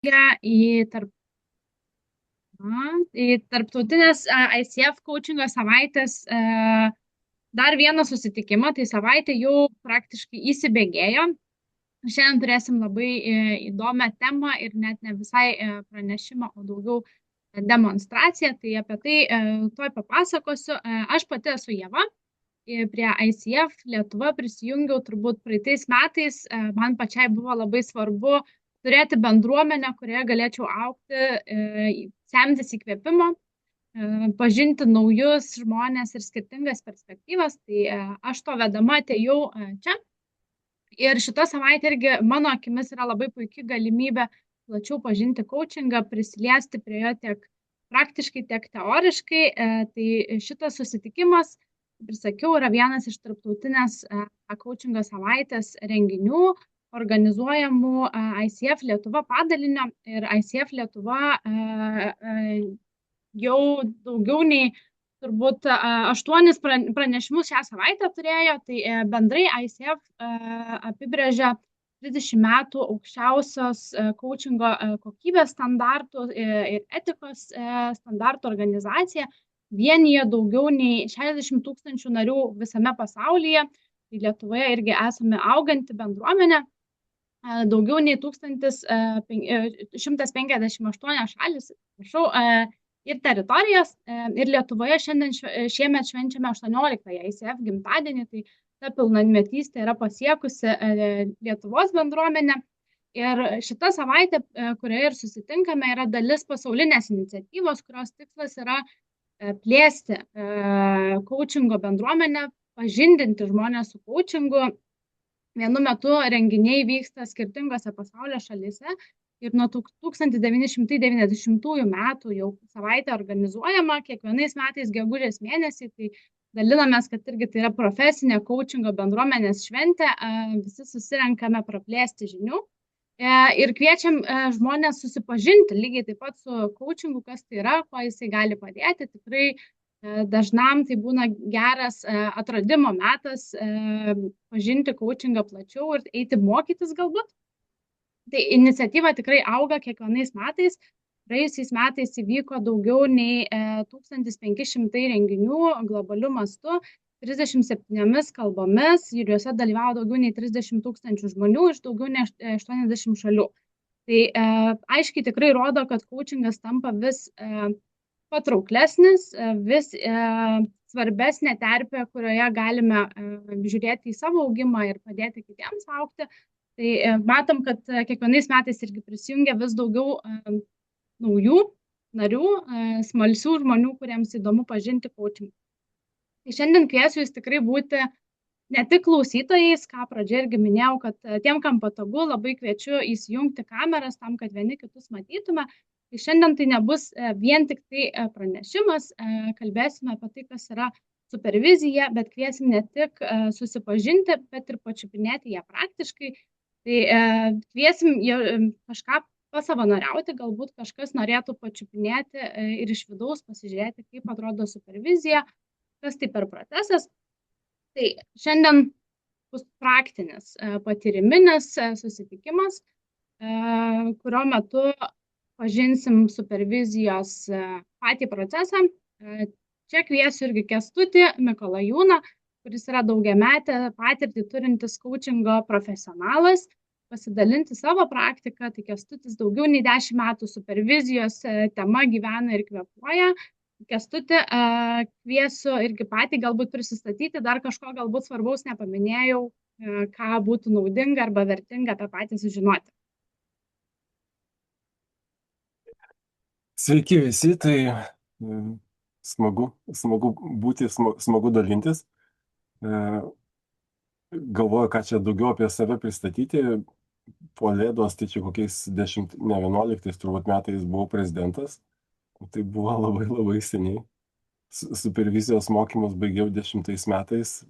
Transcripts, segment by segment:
į, tarp, į tarptautinės ICF coachingo savaitės dar vieną susitikimą, tai savaitė jau praktiškai įsibėgėjo. Šiandien turėsim labai įdomią temą ir net ne visai pranešimą, o daugiau demonstraciją. Tai apie tai tuoj papasakosiu. Aš pati esu Ieva. Prie ICF Lietuva prisijungiau turbūt praeitais metais. Man pačiai buvo labai svarbu turėti bendruomenę, kurioje galėčiau augti, semtis įkvėpimo, pažinti naujus žmonės ir skirtingas perspektyvas. Tai aš to vedama atėjau čia. Ir šita savaitė irgi mano akimis yra labai puikia galimybė plačiau pažinti coachingą, prisiliesti prie jo tiek praktiškai, tiek teoriškai. Tai šitas susitikimas, kaip ir sakiau, yra vienas iš tarptautinės coachingo savaitės renginių organizuojamų ICF Lietuva padalinio. Ir ICF Lietuva jau daugiau nei turbūt 8 pranešimus šią savaitę turėjo, tai bendrai ICF apibrėžia 30 metų aukščiausios coachingo kokybės standartų ir etikos standartų organizacija, vienyje daugiau nei 60 000 narių visame pasaulyje, tai Lietuvoje irgi esame auganti bendruomenė, daugiau nei 1158 šalis, prašau, ir teritorijos. Ir Lietuvoje šiemet švenčiame 18-ąją ICF gimtadienį, tai ta pilnametystė yra pasiekusi Lietuvos bendruomenę. Ir šita savaitė, kurioje ir susitinkame, yra dalis pasaulinės iniciatyvos, kurios tikslas yra plėsti coachingo bendruomenę, pažindinti žmonės su coachingu. Vienu metu renginiai vyksta skirtingose pasaulio šalyse ir nuo 1990 metų jau savaitė organizuojama, kiekvienais metais gegužės mėnesį, tai dalinamės, kad irgi tai yra profesinė coachingo bendruomenės šventė, visi susirenkame praplėsti žinių ir kviečiam žmonės susipažinti lygiai taip pat su coachingu, kas tai yra, kuo jisai gali padėti. Tikrai dažnam tai būna geras atradimo metas, pažinti coachingą plačiau ir eiti mokytis galbūt. Tai iniciatyva tikrai auga kiekvienais metais. Praėjusiais metais įvyko daugiau nei 1500 renginių globaliu mastu, 37 kalbomis, ir juose dalyvavo daugiau nei 30 000 žmonių iš daugiau nei 80 šalių. Tai aiškiai tikrai rodo, kad coachingas tampa vis patrauklesnis, vis svarbesnė terpė, kurioje galime žiūrėti į savo augimą ir padėti kitiems augti. Tai matom, kad kiekvienais metais irgi prisijungia vis daugiau naujų narių, smalsių žmonių, kuriems įdomu pažinti coachingą. Tai šiandien kviesiu jūs tikrai būti ne tik klausytojais, ką pradžioje irgi minėjau, kad tiem, kam patogu, labai kviečiu įsijungti kameras tam, kad vieni kitus matytume. Tai šiandien tai nebus vien tik tai pranešimas, kalbėsime apie tai, kas yra supervizija, bet kviesim ne tik susipažinti, bet ir pačiupinėti ją praktiškai. Tai kviesim kažką pasavanoriauti, galbūt kažkas norėtų pačiupinėti ir iš vidaus pasižiūrėti, kaip atrodo supervizija, kas tai per procesas. Tai šiandien bus praktinis, patyriminis susitikimas, kurio metu pažinsim supervizijos patį procesą. Čia kviesiu irgi Kęstutį Mikolajūną, kuris yra daugiametę patirtį turintis coachingo profesionalas, pasidalinti savo praktiką. Tai Kęstutis daugiau nei 10 metų supervizijos tema gyvena ir kvėpuoja. Kęstutį kviesiu irgi patį galbūt prisistatyti, dar kažko galbūt svarbaus nepaminėjau, ką būtų naudinga arba vertinga apie patį sužinoti. Sveiki visi, tai smagu būti, smagu dalintis. Galvoju, ką čia daugiau apie save pristatyti. Po Lėdos, tai čia kokiais 11 turbūt metais buvau prezidentas. Tai buvo labai seniai. Supervizijos mokymus baigiau 10 metais.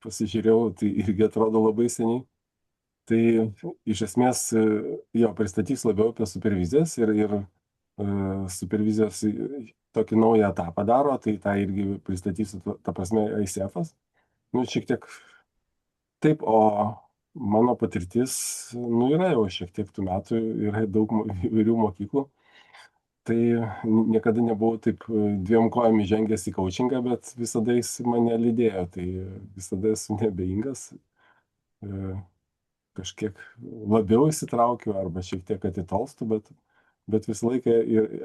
Pasižiūrėjau, tai irgi atrodo labai seniai. Tai iš esmės jo pristatysiu labiau apie supervizijas ir supervizijos tokį naują etapą daro, tai tą irgi pristatysiu, ta prasme, ICF-as. Šiek tiek taip, o mano patirtis, nu, yra jau šiek tiek tų metų, yra daug įvairių mokyklų. Tai niekada nebuvau taip dviem kojom įžengęs į coachingą, bet visada jis mane lydėjo. Tai visada esu nebeingas. E, Kažkiek labiau įsitraukiu arba šiek tiek atitolstu, bet visą laiką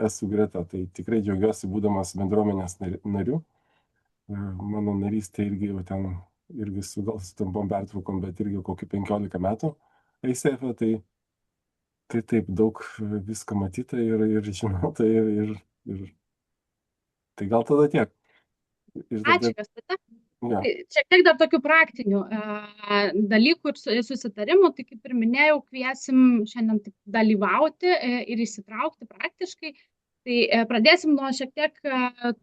esu greta. Tai tikrai džiaugiuosi būdamas bendruomenės nariu. Mano narystė irgi jau ten, irgi su gal su trumpom pertraukom, bet irgi kokį 15 metų ICF, tai taip daug visko matyta ir žinota ir tai gal tada tiek. Ir tada, Ačiū, Kęstuti. ja, Tai šiek tiek dar tokių praktinių dalykų ir susitarimų, tai kaip ir minėjau, kviesim šiandien taip dalyvauti ir įsitraukti praktiškai. Tai pradėsim nuo šiek tiek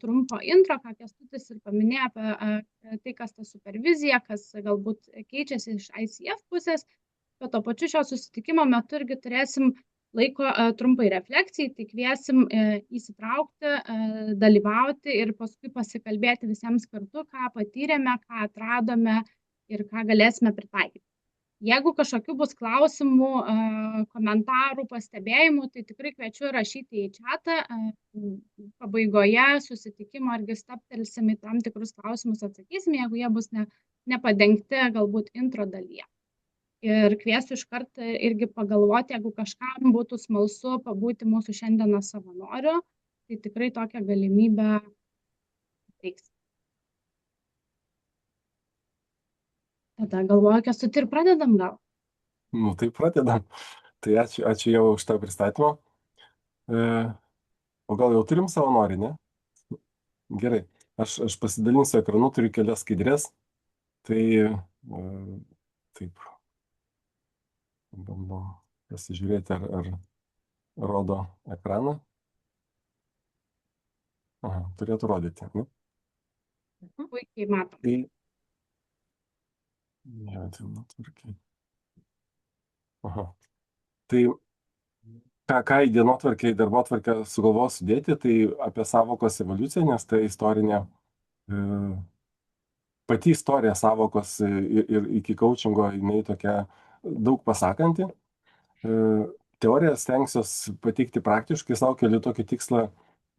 trumpo intro, ką Kęstutis ir paminėjo apie tai, kas ta supervizija, kas galbūt keičiasi iš ICF pusės, bet to pačiu šio susitikimo metu irgi turėsim laiko trumpai refleksijai, tai kviesim įsitraukti, dalyvauti ir paskui pasikalbėti visiems kartu, ką patyrėme, ką atradome ir ką galėsime pritaikyti. Jeigu kažkokių bus klausimų, komentarų, pastebėjimų, tai tikrai kviečiu rašyti į čatą. Pabaigoje susitikimo irgi staptelsim į tam tikrus klausimus, atsakysim, jeigu jie bus nepadengti galbūt intro dalyje. Ir kviesiu iš karto irgi pagalvoti, jeigu kažkam būtų smalsu pabūti mūsų šiandieną savanoriu, tai tikrai tokią galimybę teiks. Tada galvoju, Kęstuti, ir pradedam gal. nu tai pradedam. Tai ačiū jau už tą pristatymą. O gal jau turim savanorį, ne? Gerai. Aš pasidalinsiu ekranu, turiu kelias skaidrės. Tai taip, bandom pasižiūrėti, ar rodo ekraną. Aha, turėtų rodyti, ne? Puikiai matom. Tai, ja, tai tvarkiai. Aha. Tai ką į dienotvarkę, į darbotvarkę sugalvojau sudėti, tai apie sąvokos evoliuciją, nes tai istorinė, pati istorija sąvokos ir iki coachingo jinai tokia daug pasakanti. Teoriją stengsiuosi pateikti praktiškai, savo keliu tokį tikslą,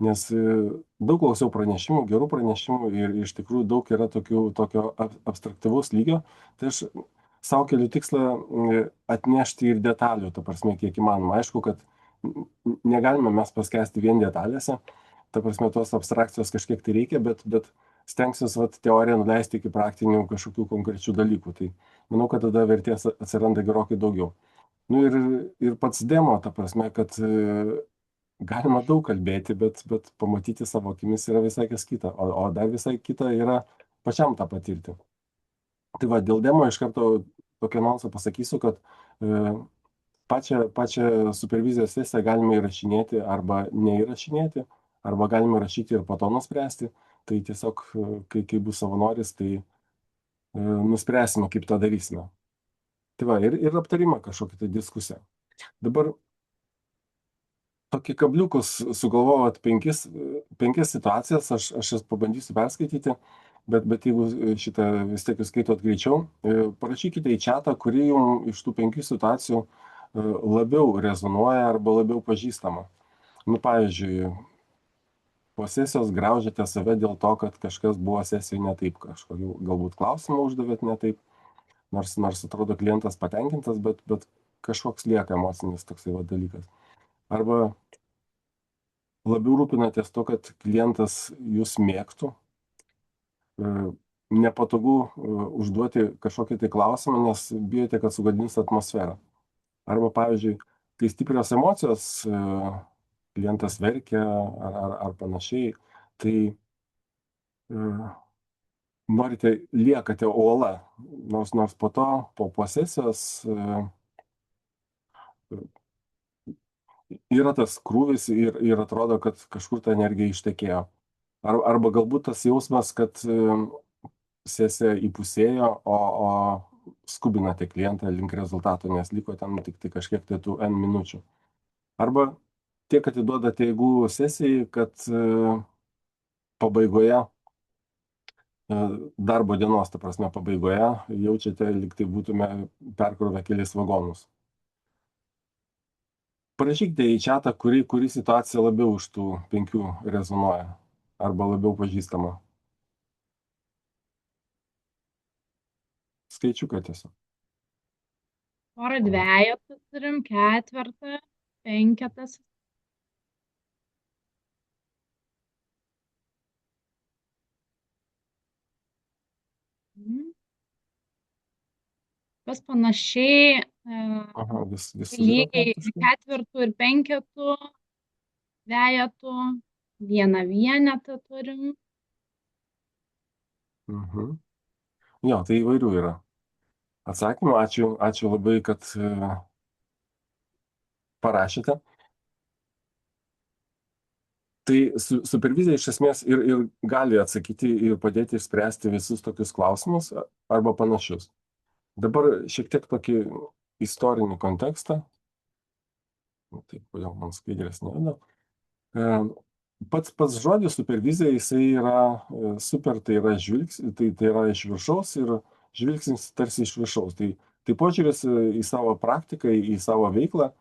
nes daug klausiau pranešimų, gerų pranešimų ir iš tikrųjų daug yra tokio abstraktyvaus lygio. Tai aš savo keliu tikslą atnešti ir detalių, ta prasme, kiek įmanoma. Aišku, kad negalime mes paskesti vien detalėse, ta prasme, tos abstrakcijos kažkiek tai reikia, bet stengsiuosi teoriją nuleisti iki praktinių kažkokių konkrečių dalykų. Tai manau, kad tada vertės atsiranda gerokai daugiau. Nu ir pats demo, ta prasme, kad galima daug kalbėti, bet pamatyti savo akimis yra visai kas kita, o dar visai kita yra pačiam tą patirti. Tai va, dėl demo iš karto tokią anonsą pasakysiu, kad pačią supervizijos sesiją galime įrašinėti arba neįrašinėti, arba galime rašyti ir po to nuspręsti. Tai tiesiog, kai bus savanoris, tai nuspręsime, kaip tą darysime. Tai va, ir aptarimą kažkokią tai diskusiją. Dabar tokį kabliukus sugalvojau penkias situacijas, aš jas pabandysiu perskaityti, bet jeigu šitą vis tiek jūs skaitot greičiau, parašykite į čatą, kuri jums iš tų 5 situacijų labiau rezonuoja arba labiau pažįstama. Nu, pavyzdžiui, po sesijos graužiate save dėl to, kad kažkas buvo sesijoje ne taip, kažkokį galbūt klausimą uždavėt ne taip. Nors atrodo klientas patenkintas, bet kažkoks lieka emocinis toksai dalykas. Arba labiau rūpinatės to, kad klientas jūs mėgtų. Nepatogu užduoti kažkokį tai klausimą, nes bijote, kad sugadins atmosferą. Arba, pavyzdžiui, kai stiprios emocijos, klientas verkia ar panašiai, tai liekate uola, nors po to, po sesijos yra tas krūvis ir atrodo, kad kažkur ta energija ištekėjo. Arba galbūt tas jausmas, kad sesija įpusėjo, o skubinate klientą link rezultato, nes liko ten tik tai kažkiek tai tų N minučių. Arba tiek atiduodate jėgų sesijai, kad pabaigoje darbo dienos, ta prasme, pabaigoje jaučiate, lyg tai būtume perkrovę kelis vagonus. Parašykite į čatą, kuri situacija labiau iš tų 5 rezonuoja arba labiau pažįstama. Skaičiuką tiesiog. Porą dvejetų turim, ketvertą, penketas. Kas panašiai Aha, vis sujuda lygiai praktiškai. ketvertų ir penketų, dvejetų, vieną vienetą turim. Mhm. Jo, tai įvairių yra atsakymų. Ačiū labai, kad parašėte. Tai supervizija iš esmės ir gali atsakyti ir padėti išspręsti visus tokius klausimus arba panašius. Dabar šiek tiek tokį istorinį kontekstą. Taip, kodėl man skaidrės nejuda. Pats žodis supervizija, jisai yra super, tai yra žvilgsnis, tai yra iš viršaus ir žvilgsnis tarsi iš viršaus. Tai požiūris į savo praktiką, į savo veiklą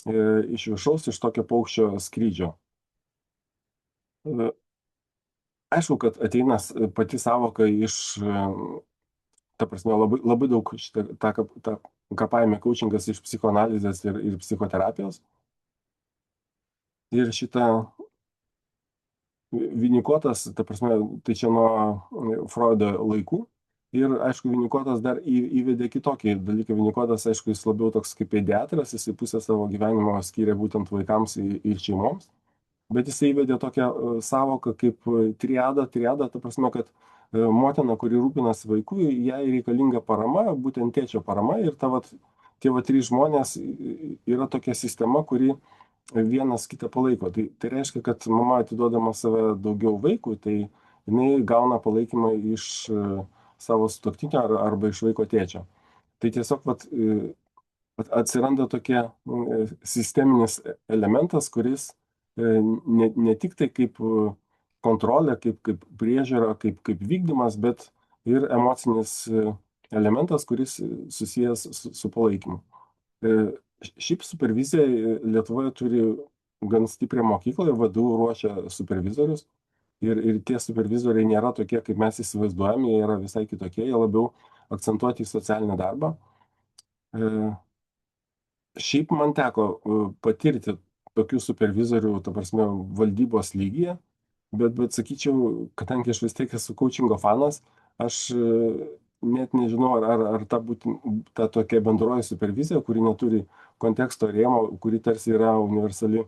iš viršaus, iš tokio paukščio skrydžio. Aišku, kad ateina pati savoka iš, ta prasme, labai daug tą ką paėmė coachingas iš psichoanalizės ir psichoterapijos. Ir šitą vinikuotas, ta prasme, tai čia nuo Freudo laikų. Ir, aišku, vinikuotas dar įvedė kitokį dalyką. Vinikuotas, aišku, jis labiau toks kaip pediatras, jis pusę savo gyvenimo skyrė būtent vaikams ir šeimoms. Bet jis įvedė tokią savoką kaip triadą, ta prasme, kad motina, kuri rūpinasi vaiku, jai reikalinga parama, būtent tėčio parama. Ir tie 3 žmonės yra tokia sistema, kuri vienas kitą palaiko. Tai reiškia, kad mama atiduodama save daugiau vaikui, tai jinai gauna palaikymą iš savo sutuoktinio arba iš vaiko tėčio. Tai tiesiog atsiranda tokia sisteminis elementas, kuris ne tik tai kaip kontrolė, kaip priežiūra, kaip vykdymas, bet ir emocinis elementas, kuris susijęs su palaikymu. Šiaip supervizija Lietuvoje turi gan stiprią mokyklą, VDU ruošia supervizorius ir tie supervizoriai nėra tokie, kaip mes įsivaizduojame, jie yra visai kitokie, jie labiau akcentuoti į socialinį darbą. Šiaip man teko patirti tokių supervizorių, ta prasme, valdybos lygyje, bet sakyčiau, kadangi aš vis tiek esu coachingo fanas, aš net nežinau, ar ta tokia bendroji supervizija, kuri neturi konteksto rėmo, kuri tarsi yra universali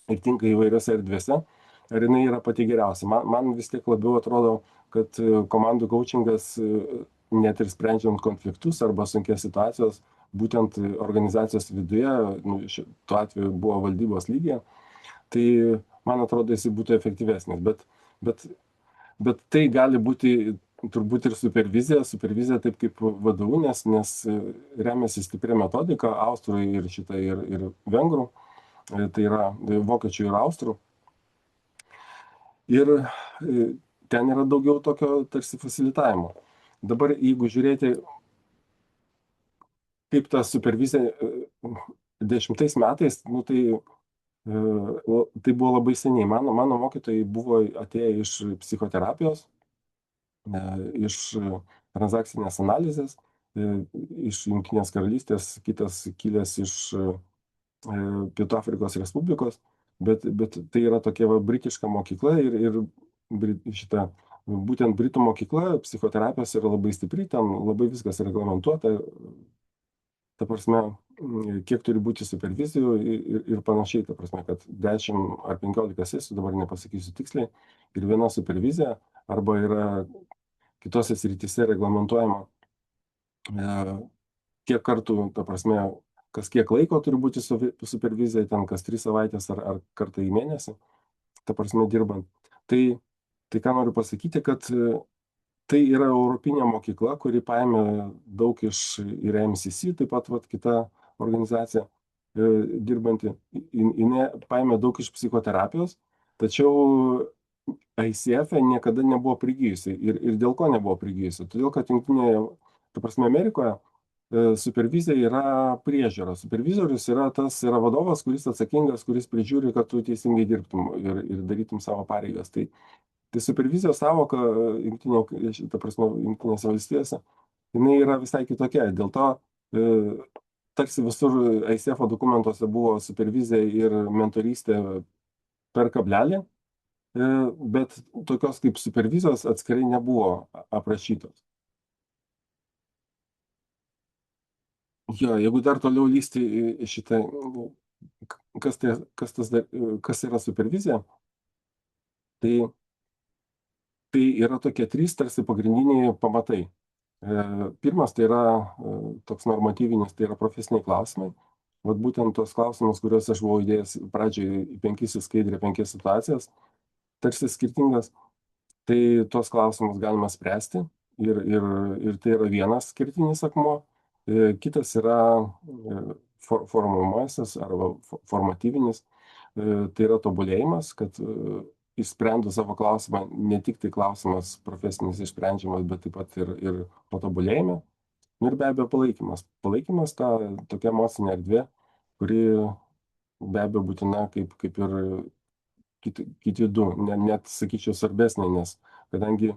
ir tinka įvairiose erdvėse, ar jinai yra pati geriausia. Man vis tiek labiau atrodo, kad komandų coachingas, net ir sprendžiant konfliktus arba sunkias situacijas, būtent organizacijos viduje, tuo atveju buvo valdybos lygyje, tai man atrodo, jis būtų efektyvesnis. Bet tai gali būti turbūt ir supervizija taip kaip VDU, nes remiasi stiprią metodiką austrų ir vengrų, tai yra vokiečių ir austrų. Ir ten yra daugiau tokio tarsi fasilitavimo. Dabar, jeigu žiūrėti, kaip ta supervizija 10 metais, tai buvo labai seniai. Mano mokytojai buvo atėję iš psichoterapijos, iš transakcinės analizės, iš Jungtinės karalystės, kitas kilęs iš Pietų Afrikos Respublikos, bet tai yra tokia britiška mokykla ir šita būtent Britų mokykla psichoterapijos yra labai stipri, ten labai viskas reglamentuota, ta prasme, kiek turi būti supervizijų ir panašiai, ta prasme, kad 10 ar 15 sesijų, dabar nepasakysiu tiksliai, ir viena supervizija, arba yra kitose srityse reglamentuojama, kiek kartų, ta prasme, kas kiek laiko turi būti supervizija, ten kas 3 savaitės ar kartą į mėnesį, ta prasme, dirbant. Tai ką noriu pasakyti, kad tai yra europinė mokykla, kuri paėmė daug iš ir MCC, taip pat kita organizacija dirbanti, jinai paėmė daug iš psichoterapijos, tačiau ICF niekada nebuvo prigijusi. Ir dėl ko nebuvo prigijusi? Todėl, kad jungtinėje, ta prasme, Amerikoje supervizija yra priežiūra. Supervizorius yra vadovas, kuris atsakingas, kuris prižiūri, kad tu teisingai dirbtum ir darytum savo pareigas. Tai supervizijos sąvoka ta prasme, jungtinėse valstijose, jinai yra visai kitokia. Dėl to tarsi visur ICF dokumentuose buvo supervizija ir mentorystė per kablelį, bet tokios kaip supervizijos atskirai nebuvo aprašytos. Jo, jeigu dar toliau lysti į šitą, kas yra supervizija, tai, tai yra tokie trys tarsi pagrindiniai pamatai. Pirmas tai yra toks normatyvinis, tai yra profesiniai klausimai. Vat būtent tos klausimus, kuriuos aš buvau įdėjęs pradžioje į 5 skaidrę, 5 situacijas, tarsi skirtingas, tai tuos klausimus galima spręsti ir tai yra vienas kertinis akmuo. Kitas yra formuojasis arba formatyvinis, tai yra tobulėjimas, kad išsprendus savo klausimą, ne tik tai klausimas profesinis išsprendžiamas, bet taip pat ir patobulėjime. Ir be abejo palaikymas. Palaikymas tokia emocinė erdvė, kuri be abejo būtina kaip ir kiti du, net sakyčiau svarbesnė, nes kadangi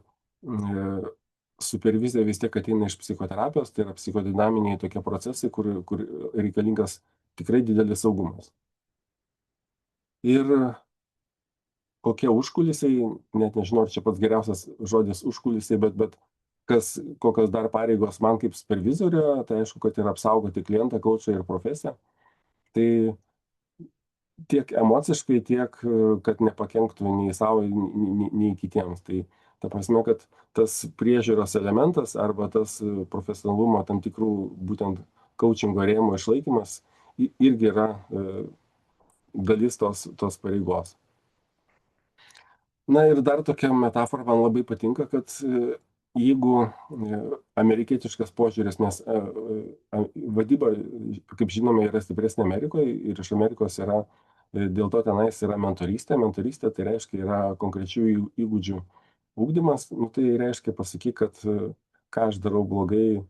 supervizija vis tiek ateina iš psichoterapijos, tai yra psichodinaminiai tokie procesai, kur reikalingas tikrai didelis saugumas. Ir kokie užkulisiai, net nežinau, ar čia pats geriausias žodis užkulisiai, bet kokios dar pareigos man kaip supervizorio, tai aišku, kad yra apsaugoti klientą, coachą ir profesiją. Tai tiek emociškai, tiek kad nepakenktų nei savo, nei kitiems. Tai ta prasme, kad tas priežiūros elementas arba tas profesionalumo tam tikrų būtent coachingo rėmų išlaikymas irgi yra dalis tos pareigos. Na ir dar tokia metafora man labai patinka, kad jeigu amerikietiškas požiūris, nes vadyba, kaip žinome, yra stipresnė Amerikoje ir iš Amerikos yra, dėl to tenais yra mentorystė. Mentorystė tai reiškia yra konkrečių įgūdžių ugdymas. Nu, tai reiškia pasakyk, kad ką aš darau blogai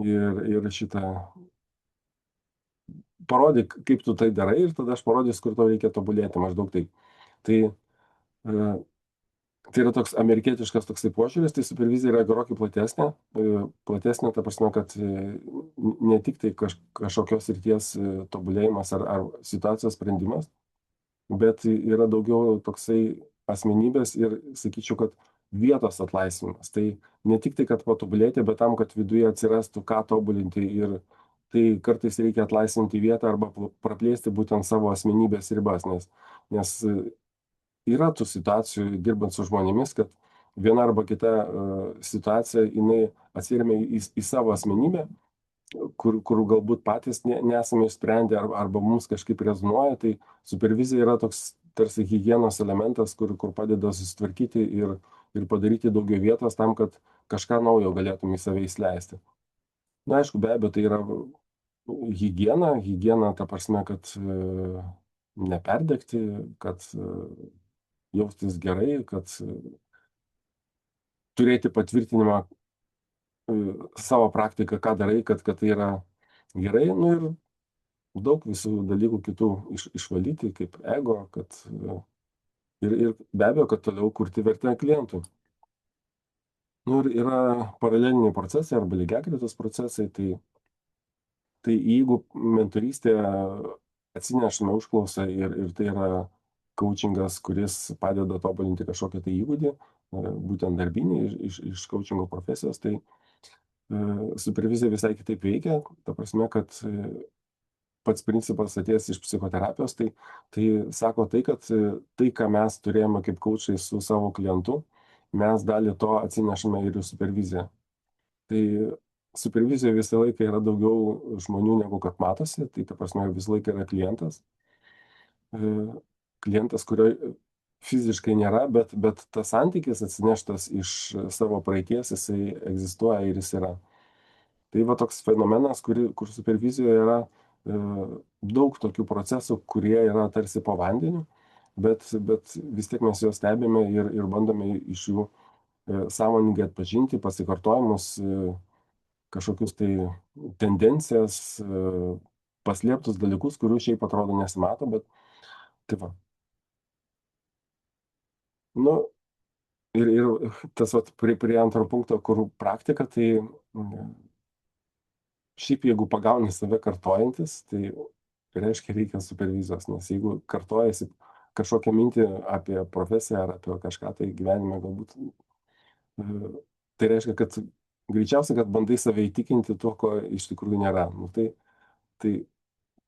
ir šitą parodyk, kaip tu tai darai ir tada aš parodysiu, kur tau reikia tobulėti, maždaug taip. Tai yra toks amerikietiškas toksai požiūris, tai supervizija yra gerokai platesnė. Platesnė ta prasme, kad ne tik tai kažkokios srities tobulėjimas ar situacijos sprendimas, bet yra daugiau toksai asmenybės ir sakyčiau, kad vietos atlaisvinimas. Tai ne tik tai, kad patobulėti, bet tam, kad viduje atsirastų ką tobulinti ir tai kartais reikia atlaisvinti vietą arba praplėsti būtent savo asmenybės ribas, nes yra tų situacijų dirbant su žmonėmis, kad viena arba kita situacija, jinai atsiremia į savo asmenybę, kur galbūt patys nesame išsprendę arba mums kažkaip rezonuoja, tai supervizija yra toks tarsi higienos elementas, kur padeda susitvarkyti ir padaryti daugiau vietos tam, kad kažką naujo galėtum į save įsileisti. Na, aišku, be abejo, tai yra higiena ta prasme, kad neperdegti, kad jaustis gerai, kad turėti patvirtinimą savo praktiką, ką darai, kad tai yra gerai, nu ir daug visų dalykų kitų išvalyti, kaip ego, kad ir be abejo, kad toliau kurti vertę klientui. Nu ir yra paraleliniai procesai arba lygiagretos procesai, tai jeigu mentorystė atsinešame užklausą ir tai yra coachingas, kuris padeda tobulinti kažkokią tai įgūdį, būtent darbinį iš coachingo profesijos, tai supervizija visai kitaip veikia, ta prasme, kad pats principas atėjęs iš psichoterapijos, tai sako tai, kad tai, ką mes turėjome kaip coachai su savo klientu, mes dalį to atsinešame ir į superviziją. Tai supervizijoje visą laiką yra daugiau žmonių negu kad matosi, tai ta prasme visą laiką yra klientas. Klientas, kurio fiziškai nėra, bet tas santykis atsineštas iš savo praeities, jisai egzistuoja ir jis yra. Tai va toks fenomenas, kur supervizijoje yra daug tokių procesų, kurie yra tarsi po vandeniu bet vis tiek mes juos stebime ir bandome iš jų sąmoningai atpažinti pasikartojimus, kažkokius tai tendencijas, paslėptus dalykus, kurių šiaip atrodo nesimato, bet tai va. Nu, ir tas vat prie antro punkto, kur praktika, tai šiaip jeigu pagauni save kartojantis, tai reiškia reikia supervizijos, nes jeigu kartojasi kažkokią mintį apie profesiją ar apie kažką tai gyvenime galbūt, tai reiškia, kad greičiausiai, kad bandai save įtikinti tuo, ko iš tikrųjų nėra. Nu, tai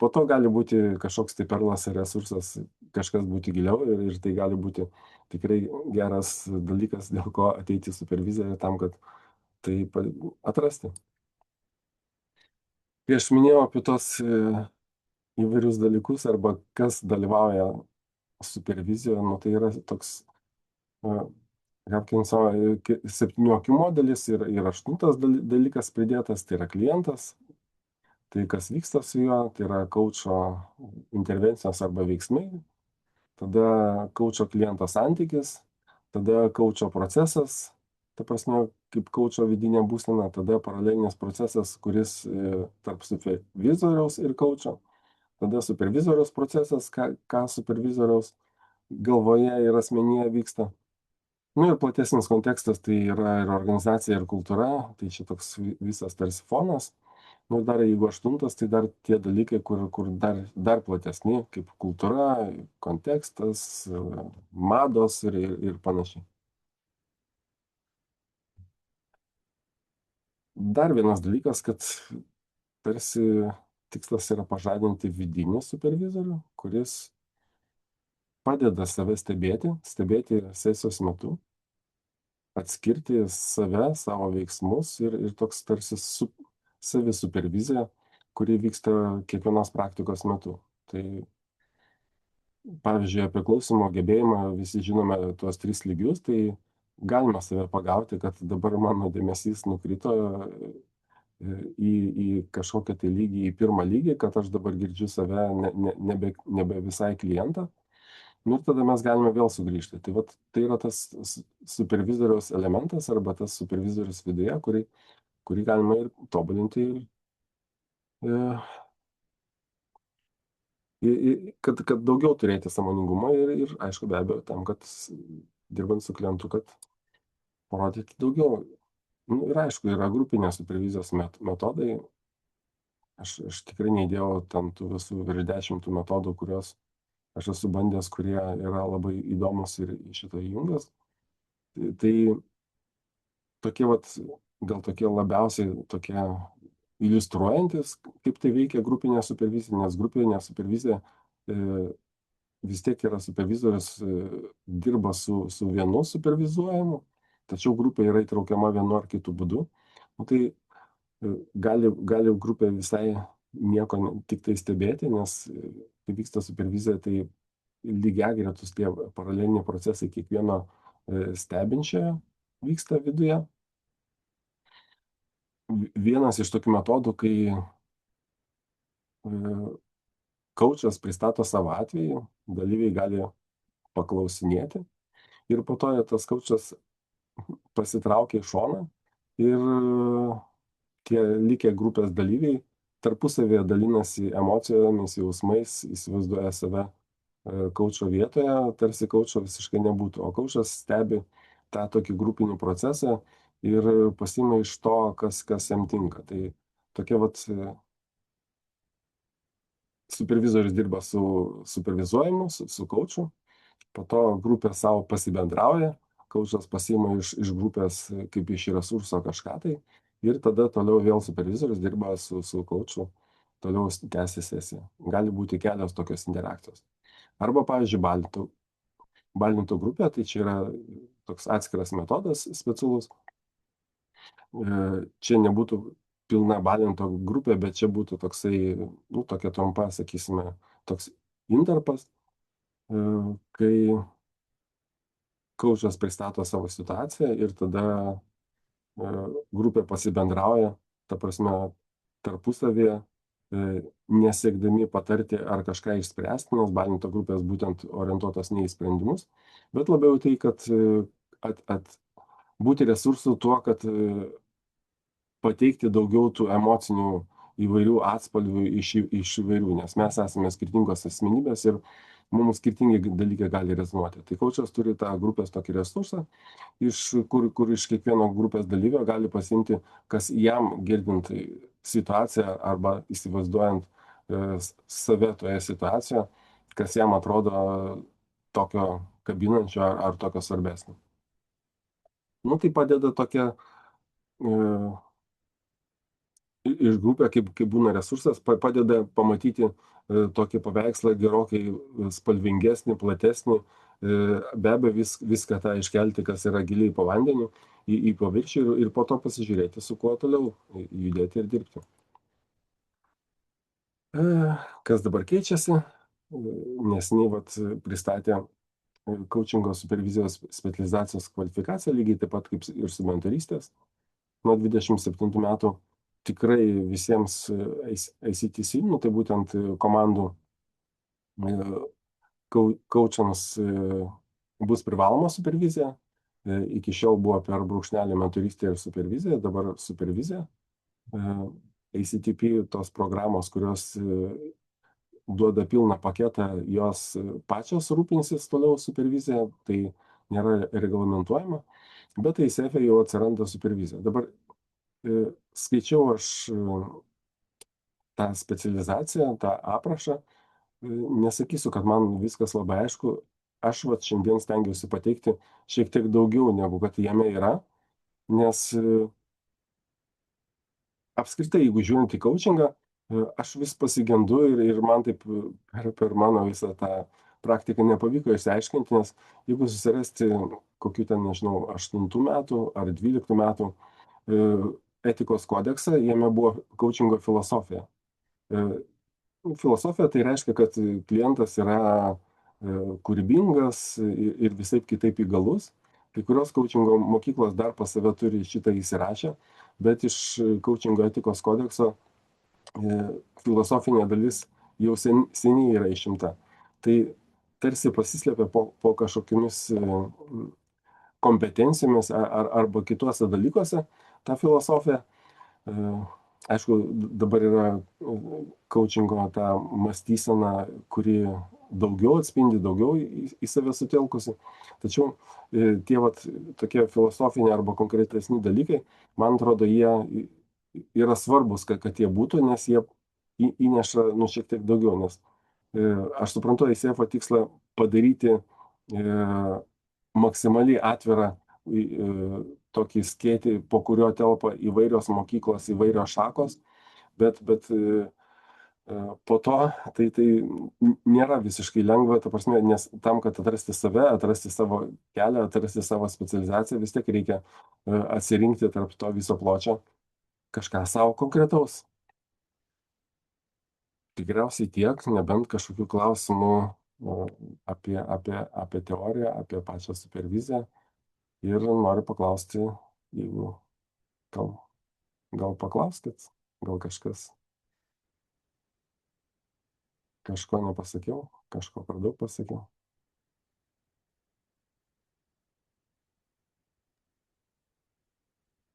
po to gali būti kažkoks tai perlas ar resursas, kažkas būti giliau ir tai gali būti tikrai geras dalykas, dėl ko ateiti į superviziją tam, kad tai atrasti. Kai aš minėjau apie tos įvairius dalykus arba kas dalyvauja supervizijoje, nu, tai yra toks Hopkinso 7 akių modelis ir 8 dalykas pridėtas, tai yra klientas, tai kas vyksta su juo, tai yra kaučo intervencijos arba veiksmai, tada kaučo kliento santykis, tada kaučo procesas, ta prasme, kaip kaučo vidinė būsena, tada paralelinis procesas, kuris tarp supervizoriaus ir kaučo, tada supervizoriaus procesas, ką supervizoriaus galvoje ir asmenyje vyksta. Nu ir platesnis kontekstas tai yra ir organizacija, ir kultūra, tai čia toks visas tarsi fonas. Nu ir dar jeigu 8, tai dar tie dalykai, kur dar platesni, kaip kultūra, kontekstas, mados ir panašiai. Dar vienas dalykas, kad tarsi tikslas yra pažadinti vidinį supervizorių, kuris padeda save stebėti sesijos metu, atskirti save, savo veiksmus ir toks tarsi savisupervizija, kuri vyksta kiekvienos praktikos metu. Tai pavyzdžiui, apie klausymo gebėjimą visi žinome tuos 3 lygius, tai galima save pagauti, kad dabar mano dėmesys nukrito į kažkokią tai lygį, į pirmą lygį, kad aš dabar girdžiu save nebe visai klientą. Nu ir tada mes galime vėl sugrįžti. Tai vat, tai yra tas supervizoriaus elementas arba tas supervizorius viduje, kurį galima ir tobulinti, kad daugiau turėti sąmoningumo ir aišku, be abejo, tam, kad dirbant su klientu, kad parodyti daugiau. Nu, ir aišku, yra grupinės supervizijos metodai. Aš tikrai neįdėjau ten tų visų virš 10 metodų, kuriuos aš esu bandęs, kurie yra labai įdomus ir šito įjungęs. Tai tokie vat, gal tokie labiausiai tokie iliustruojantis, kaip tai veikia grupinė supervizija, nes grupinė supervizija vis tiek yra supervizorius, dirba su vienu supervizuojamu, tačiau grupė yra įtraukiama vienu ar kitu būdu. Nu, tai gali grupė visai nieko tik tai stebėti, nes kai vyksta supervizija, tai lygiagretus tie paraleliniai procesai kiekvieno stebinčiojo vyksta viduje. Vienas iš tokių metodų, kai kaučas pristato savo atvejį, dalyviai gali paklausinėti ir po to tas kaučas pasitraukia į šoną ir tie likę grupės dalyviai tarpusavėje dalinasi emocijomis, jausmais, įsivaizduoja save kaučo vietoje, tarsi kaučo visiškai nebūtų, o kaučas stebi tą tokį grupinį procesą ir pasiima iš to, kas jam tinka. Tai tokia vat supervizorius dirba su supervizuojamu, su kauču, po to grupė savo pasibendrauja, kaučas pasiima iš grupės kaip iš resurso kažką tai ir tada toliau vėl supervizorius dirba su kauču, toliau tęsia sesiją. Gali būti kelios tokios interakcijos. Arba, pavyzdžiui, balintų grupė, tai čia yra toks atskiras metodas specialus. Čia nebūtų pilna balinto grupė, bet čia būtų toksai, nu, tokia trumpa, sakysime, toks intarpas, kai kaučas pristato savo situaciją ir tada grupė pasibendrauja, ta prasme, tarpusavėje nesiekdami patarti ar kažką išspręsti, nes balinto grupės būtent orientuotos ne į sprendimus, bet labiau tai, kad būti resursų tuo, kad pateikti daugiau tų emocinių įvairių atspalvių iš įvairių, nes mes esame skirtingos asmenybės ir mums skirtingi dalykai gali rezonuoti. Tai kaučas turi tą grupės tokį resursą, kur iš kiekvieno grupės dalyvio gali pasimti, kas jam girdint situaciją arba įsivaizduojant save toje situacijoje, kas jam atrodo tokio kabinančio ar tokio svarbesnio. Nu, tai padeda tokia iš grupė, kaip būna resursas, padeda pamatyti tokį paveikslą gerokai spalvingesnį, platesnį, be abejo viską tą iškelti, kas yra giliai po vandeniu, į paviršių ir po to pasižiūrėti, su kuo toliau judėti ir dirbti. Kas dabar keičiasi, nesiniai pristatė coachingo supervizijos specializacijos kvalifikaciją, lygiai taip pat kaip ir su mentorystės. Nuo 27 metų tikrai visiems ICTC, nu, tai būtent komandų coachams bus privaloma supervizija. Iki šiol buvo per brūkšnelį mentorystė ir supervizija, dabar supervizija. ACTP tos programos, kurios duoda pilną paketą, jos pačios rūpinsis toliau supervizija, tai nėra reglamentuojama, bet ICF jau atsiranda supervizija. Dabar skaičiau aš tą specializaciją, tą aprašą, nesakysiu, kad man viskas labai aišku, aš šiandien stengiuosi pateikti šiek tiek daugiau negu kad jame yra, nes apskritai, jeigu žiūrint į coachingą, aš vis pasigendu ir man taip per mano visą tą praktiką nepavyko išsiaiškinti, nes jeigu susirasti kokių ten, nežinau, 8 metų ar 12 metų etikos kodeksą, jame buvo coachingo filosofija. Filosofija tai reiškia, kad klientas yra kūrybingas ir visaip kitaip įgalus. Kai kurios coachingo mokyklos dar pas save turi šitą įsirašę, bet iš coachingo etikos kodekso filosofinė dalis jau seniai yra išimta. Tai tarsi pasislėpia po kažkokiamis kompetencijomis arba kituose dalykuose ta filosofija. Aišku, dabar yra coachingo ta mąstysena, kuri daugiau atspindi, daugiau į save sutelkusi. Tačiau tie tokie filosofiniai arba konkretesni dalykai, man atrodo, jie yra svarbus, kad jie būtų, nes jie įneša šiek tiek daugiau. Nes aš suprantu ICF tikslą padaryti maksimaliai atvirą tokį skėtį, po kurio telpa įvairios mokyklos, įvairios šakos, bet po to tai nėra visiškai lengva, ta prasme, nes tam, kad atrasti save, atrasti savo kelią, atrasti savo specializaciją, vis tiek reikia atsirinkti tarp to viso pločio kažką savo konkretaus. Tikriausiai tiek, nebent kažkokių klausimų apie teoriją, apie pačią superviziją. Ir noriu paklausti, jeigu gal paklauskit, gal kažko nepasakiau, kažko per daug pasakiau.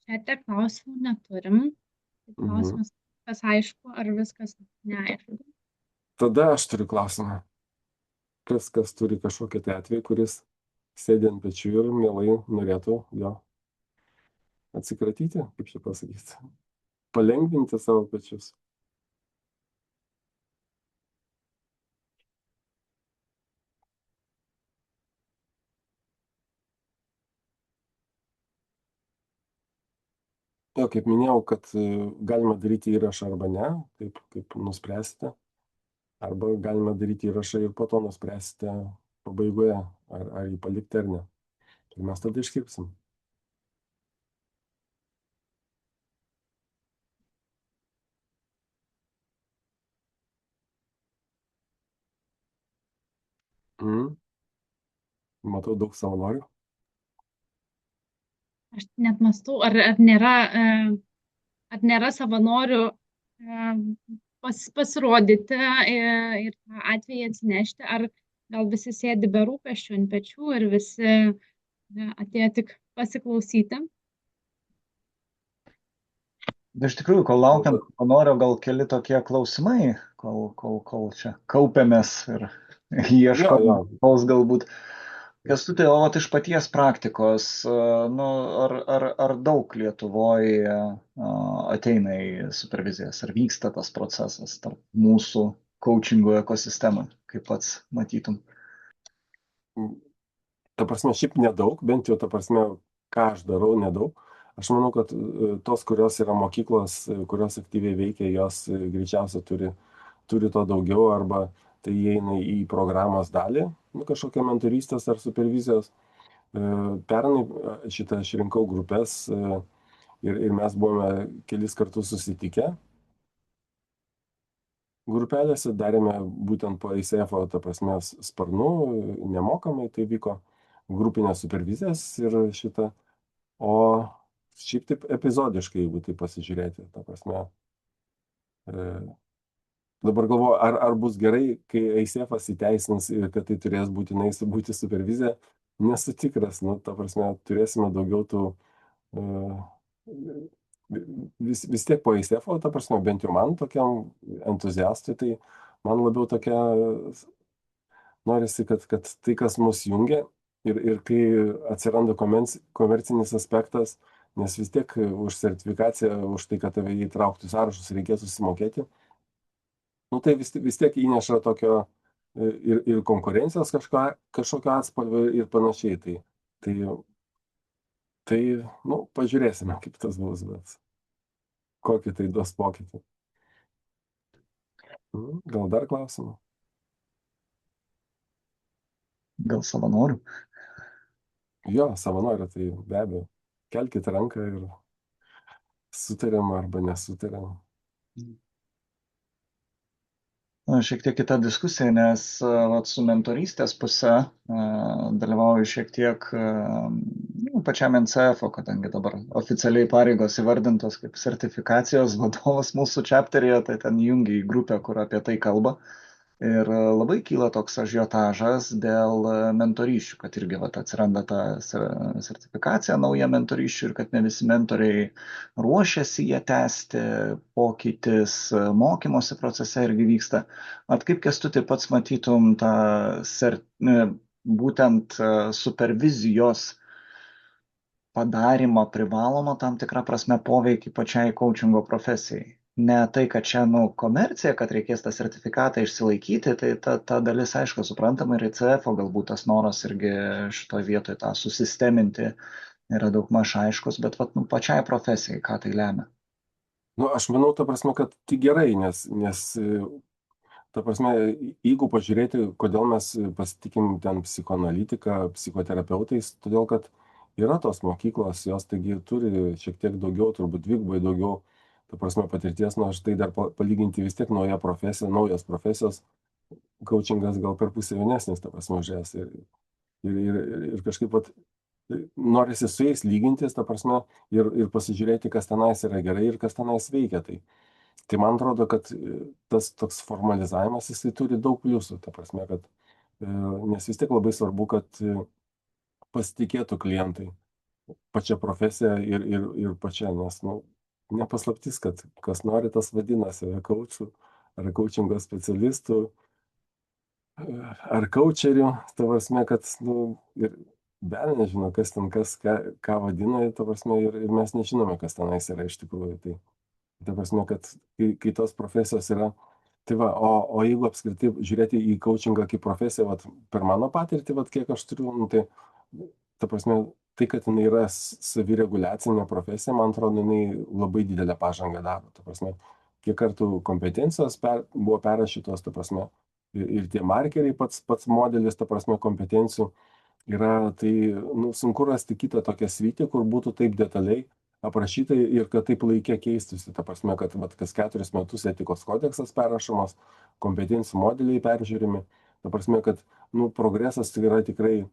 Čia klausimų neturim. Klausimas, kas aišku, ar viskas neaišku. Tada aš turiu klausimą. Kas turi kažkokį tai atvejį, kuris sėdi ant pečių ir mielai norėtų jo atsikratyti, kaip čia pasakyti, palengvinti savo pečius. Jo, kaip minėjau, kad galima daryti įrašą arba ne, taip kaip nuspręsite. Arba galima daryti įrašą ir po to nuspręsite pabaigoje, ar jį palikti ar ne. Ir mes tada iškirpsim. Matau daug savanorių. Aš net mąstau, ar nėra savanorių pasirodyti ir tą atvejį atsinešti, ar gal visi sėdi be rūpesčių ant pečių ir visi atėjo tik pasiklausyti. Iš tikrųjų, kol laukiam panorio, gal keli tokie klausimai, kol čia kaupiamės ir ieškom Jo. tos galbūt. Kęstuti, o vat iš paties praktikos, nu, ar daug Lietuvoje ateina į supervizijas, ar vyksta tas procesas tarp mūsų coachingo ekosistemą, kaip pats matytum? Ta prasme, šiaip nedaug, bent jau ta prasme, ką aš darau, nedaug. Aš manau, kad tos, kurios yra mokyklos, kurios aktyviai veikia, jos greičiausiai turi to daugiau, arba tai įeina į programos dalį, nu, kažkokią mentorystės ar supervizijos. Pernai šitą aš rinkau grupės ir mes buvome kelis kartus susitikę grupelėse, darėme būtent po ICF-o, ta prasme, sparnų, nemokamai, tai vyko grupinės supervizijas ir šitą, o šiaip taip epizodiškai, jeigu tai pasižiūrėti, ta prasme. Dabar galvoju, ar bus gerai, kai ICF-as įteisins ir kad tai turės būtinai būti supervizija, nesu tikras, nu, ta prasme, turėsime daugiau tų, vis tiek po ICF-o, ta prasme, bent jau man tokiam entuziastui, tai man labiau tokia, norisi, kad tai, kas mus jungia ir kai atsiranda komercinis aspektas, nes vis tiek už sertifikaciją, už tai, kad tave įtrauktų į sąrašus, reikės susimokėti. Nu, tai vis tiek įneša tokio ir konkurencijos kažkokio atspalvio ir panašiai. Tai nu, pažiūrėsime, kaip tas bus, bet kokį tai duos pokytį. Gal dar klausimų? Gal savanorių? Jo, savanorių, tai be abejo. Kelkite ranką ir sutariam arba nesutariam. Šiek tiek kita diskusija, nes vat, su mentorystės puse dalyvauju šiek tiek pačiam NCF-o, kadangi dabar oficialiai pareigos įvardintos kaip sertifikacijos vadovas mūsų chapteryje, tai ten jungia į grupę, kur apie tai kalba. Ir labai kyla toks ažiotažas dėl mentorysčių, kad irgi vat, atsiranda ta sertifikacija nauja mentorysčių ir kad ne visi mentoriai ruošiasi ją tęsti, pokytis mokymosi procese irgi vyksta. At kaip Kęstuti pats matytum tą būtent supervizijos padarymą privalomą tam tikrą prasme poveikį pačiai coachingo profesijai? Ne tai, kad čia komercija, kad reikės tą sertifikatą išsilaikyti, tai ta dalis, aišku, suprantama, ir ICF-o galbūt tas noras irgi šitoje vietoje tą susisteminti yra daug maž aiškus, bet pačiai profesijai, ką tai lemia? Nu, aš manau, ta prasme, kad tai gerai, nes ta prasme, jeigu pažiūrėti, kodėl mes pasitikim ten psichoanalitiką, psichoterapeutais, todėl kad yra tos mokyklos, jos taigi turi šiek tiek daugiau, turbūt dvigubai daugiau, ta prasme, patirties, nu, aš tai dar palyginti vis tiek naujos profesijos, coachingas gal per pusę jaunesnis, ta prasme, užės. Ir kažkaip pat norisi su jais lygintis, ta prasme, ir pasižiūrėti, kas tenais yra gerai ir kas tenais veikia. Tai man atrodo, kad tas toks formalizavimas, jisai turi daug pliusų, ta prasme, kad, nes vis tiek labai svarbu, kad pasitikėtų klientai pačia profesija ir pačia, nes, nu, nepaslaptis, kad kas nori, tas vadina save coachų, ar coachingo specialistų, ar coacherių, ta prasme, kad, nu, ir be nežino, kas ten, ką vadina, ta prasme, ir mes nežinome, kas tenais yra iš tikrųjų. Tai, ta prasme, kad kai tos profesijos yra, tai va, o jeigu apskritai žiūrėti į coachingą kaip profesiją, vat, per mano patirtį, vat, kiek aš turiu, nu, tai, ta prasme, tai, kad jinai yra savireguliacinė profesija, man atrodo, jinai labai didelę pažangą daro. Ta prasme, kiek kartų kompetencijos buvo perrašytos, ta prasme, ir tie markeriai, pats modelis, ta prasme, kompetencijų yra, tai nu, sunku rasti kitą tokią sritį, kur būtų taip detaliai aprašyta ir kad taip laikė keistųsi. Ta prasme, kad vat, kas 4 metus etikos kodeksas perrašomas, kompetencijų modeliai peržiūrimi. Ta prasme, kad nu, progresas tai yra tikrai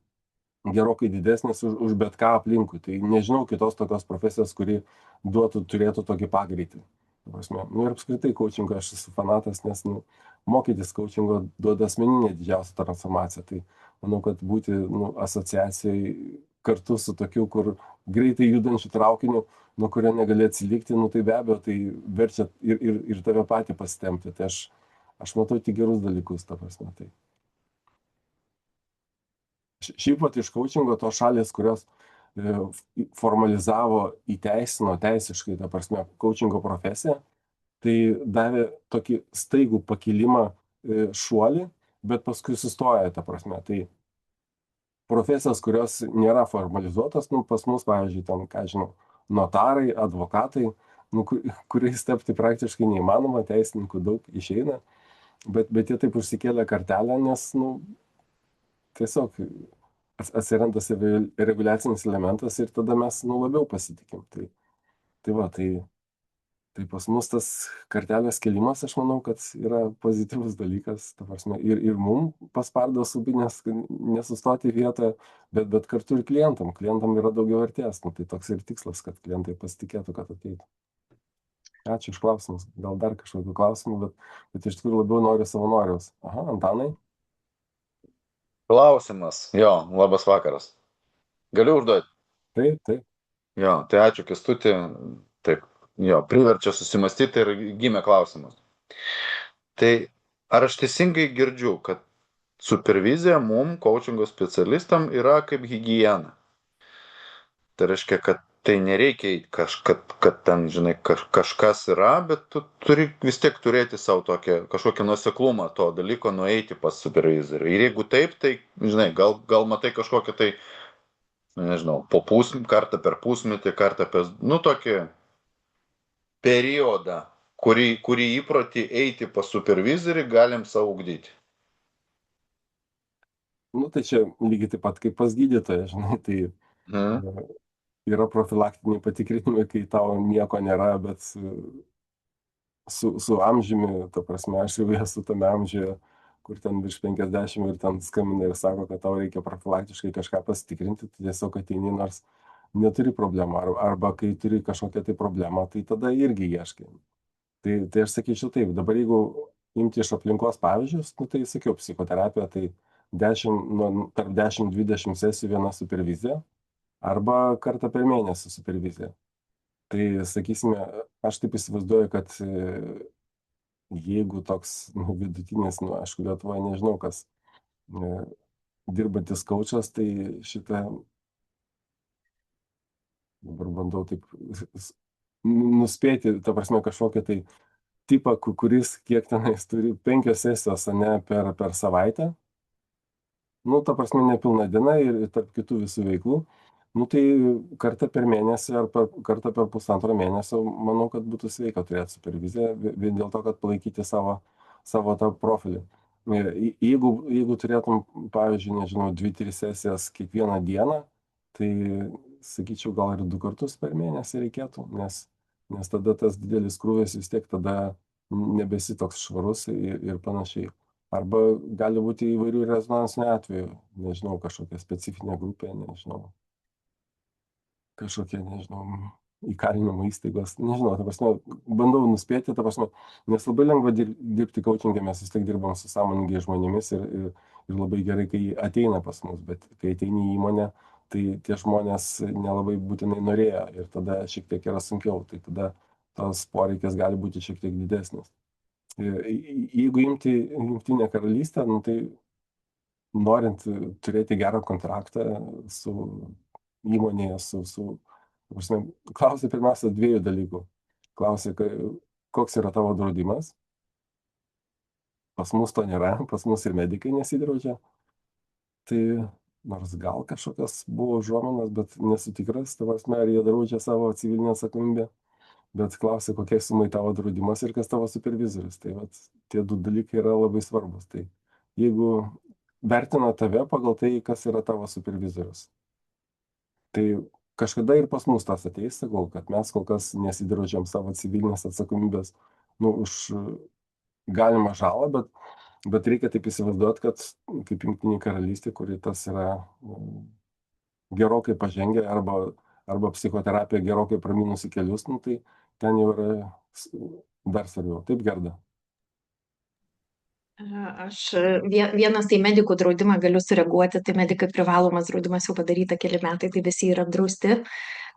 gerokai didesnis už bet ką aplinkui. Tai nežinau kitos tokios profesijos, kuri turėtų tokį pagreitį. ta prasme. Nu, ir apskritai coachingo aš esu fanatas, nes nu, mokytis coachingo duoda asmeninę didžiausią transformaciją. Tai manau, kad būti asociacijai kartu su tokiu, kur greitai judančiu traukiniu, nuo kurio negali atsilikti, nu, tai be abejo, tai verčia ir tave patį pasitempti. Tai aš matau tik gerus dalykus, ta prasme. Tai. Šiaip pat iš coachingo tos šalis, kurios formalizavo, įteisino teisiškai, ta prasme, coachingo profesiją, tai davė tokį staigų pakilimą, šuolį, bet paskui sustoja, ta prasme. Tai profesijos, kurios nėra formalizuotos, nu, pas mus, pavyzdžiui, ten, ką žinau, notarai, advokatai, nu, kuriais tapti praktiškai neįmanoma, teisininkų daug išeina, bet jie taip užsikėlė kartelę, nes, nu, tiesiog atsiranda savireguliacinis elementas ir tada mes, nu, labiau pasitikim. Tai pas mus tas kartelės kėlimas, aš manau, kad yra pozityvus dalykas, ta prasme, ir mum paspardo subinės nesustoti vietoje, bet kartu ir klientam. Klientam yra daugiau vertės, nu, tai toks ir tikslas, kad klientai pasitikėtų, kad ateitų. Ačiū iš klausimus. Gal dar kažkokių klausimų, bet iš tikrųjų labiau noriu savanoriaus. Aha, Antanai? Klausimas. Jo, labas vakaras. Galiu užduoti? Taip. Jo, tai ačiū Kęstuti. Taip, jo, priverčia susimastyti ir gimė klausimas. Tai ar aš teisingai girdžiu, kad supervizija mum, coachingo specialistam, yra kaip higiena? Tai reiškia, kad tai nereikia kad ten, žinai, kažkas yra, bet tu turi vis tiek turėti savo kažkokį nuoseklumą to dalyko, nueiti pas supervizorių. Ir jeigu taip, tai, žinai, gal matai kažkokią tai, nežinau, kartą per pusmetį, kartą per, nu, tokį periodą, kurį įprotį eiti pas supervizorių galim savo ugdyti. Nu, tai čia lygiai taip pat kaip pas gydytoją, žinai, tai yra profilaktiniai patikrinimai, kai tau nieko nėra, bet su amžiumi, ta prasme, aš jau esu tame amžiuje, kur ten virš 50 ir ten skambina ir sako, kad tau reikia profilaktiškai kažką pasitikrinti, tai tiesiog ateini, nors neturi problemų, arba kai turi kažkokią tai problemą, tai tada irgi ieškai. Tai aš sakyčiau taip, dabar jeigu imti iš aplinkos pavyzdžius, nu, tai sakiau, psichoterapija, tai tarp 10-20 sesijų viena supervizija, arba kartą per mėnesį supervizija. Tai, sakysime, aš taip įsivaizduoju, kad jeigu toks vidutinis, aišku, Lietuvoje nežinau, kas dirbantis coachas, tai šitą, dabar bandau taip nuspėti, ta prasme, kažkokią tai tipą, kuris kiek tenais turi 5 sesijos, ne, per savaitę. Nu, ta prasme, nepilna diena ir tarp kitų visų veiklų. Nu, tai kartą per mėnesį ar kartą per pusantro mėnesio, manau, kad būtų sveika turėti superviziją, vien dėl to, kad palaikyti savo tą profilį. Jeigu turėtum, pavyzdžiui, nežinau, 2-3 sesijas kiekvieną dieną, tai, sakyčiau, gal ir 2 kartus per mėnesį reikėtų, nes tada tas didelis krūvis vis tiek tada nebesi toks švarus ir panašiai. Arba gali būti įvairių rezonansinių atvejų, nežinau, kažkokia specifinė grupė, nežinau, kažkokie, nežinau, įkalinimo įstaigos, nežinau, ta prasme, bandau nuspėti, ta prasme, nes labai lengva dirbti coachingę, mes vis tiek dirbam su sąmoningiai žmonėmis ir labai gerai, kai ateina pas mus, bet kai ateini į įmonę, tai tie žmonės nelabai būtinai norėjo ir tada šiek tiek yra sunkiau, tai tada tas poreikis gali būti šiek tiek didesnis. Jeigu imti Jungtinę karalystę, nu, tai norint turėti gerą kontraktą su įmonėje, klausia pirmiausia 2 dalykų. Klausia, koks yra tavo draudimas. Pas mus to nėra, pas mus ir medikai nesidraudžia. Tai nors gal kažkokios buvo užuominos, bet nesu tikras, ta prasme, ar jie draudžia savo civilinę atsakomybę. Bet klausia, kokie sumai tavo draudimas ir kas tavo supervizorius. Tai vat, tie 2 dalykai yra labai svarbus. Tai jeigu vertina tave pagal tai, kas yra tavo supervizorius. Tai kažkada ir pas mus tas ateis, sakau, kad mes kol kas nesidraudžiam savo civilinės atsakomybės už galimą žalą, bet reikia taip įsivaizduoti, kad kaip Jungtinė karalystė, kuri tas yra gerokai pažengę arba psichoterapija gerokai praminusi kelius, tai ten jau yra dar svarbiau. Taip, Gerda? Aš vienas tai medikų draudimą galiu sureaguoti, tai medikai privalomas draudimas jau padaryta keli metai, tai visi yra apdrausti,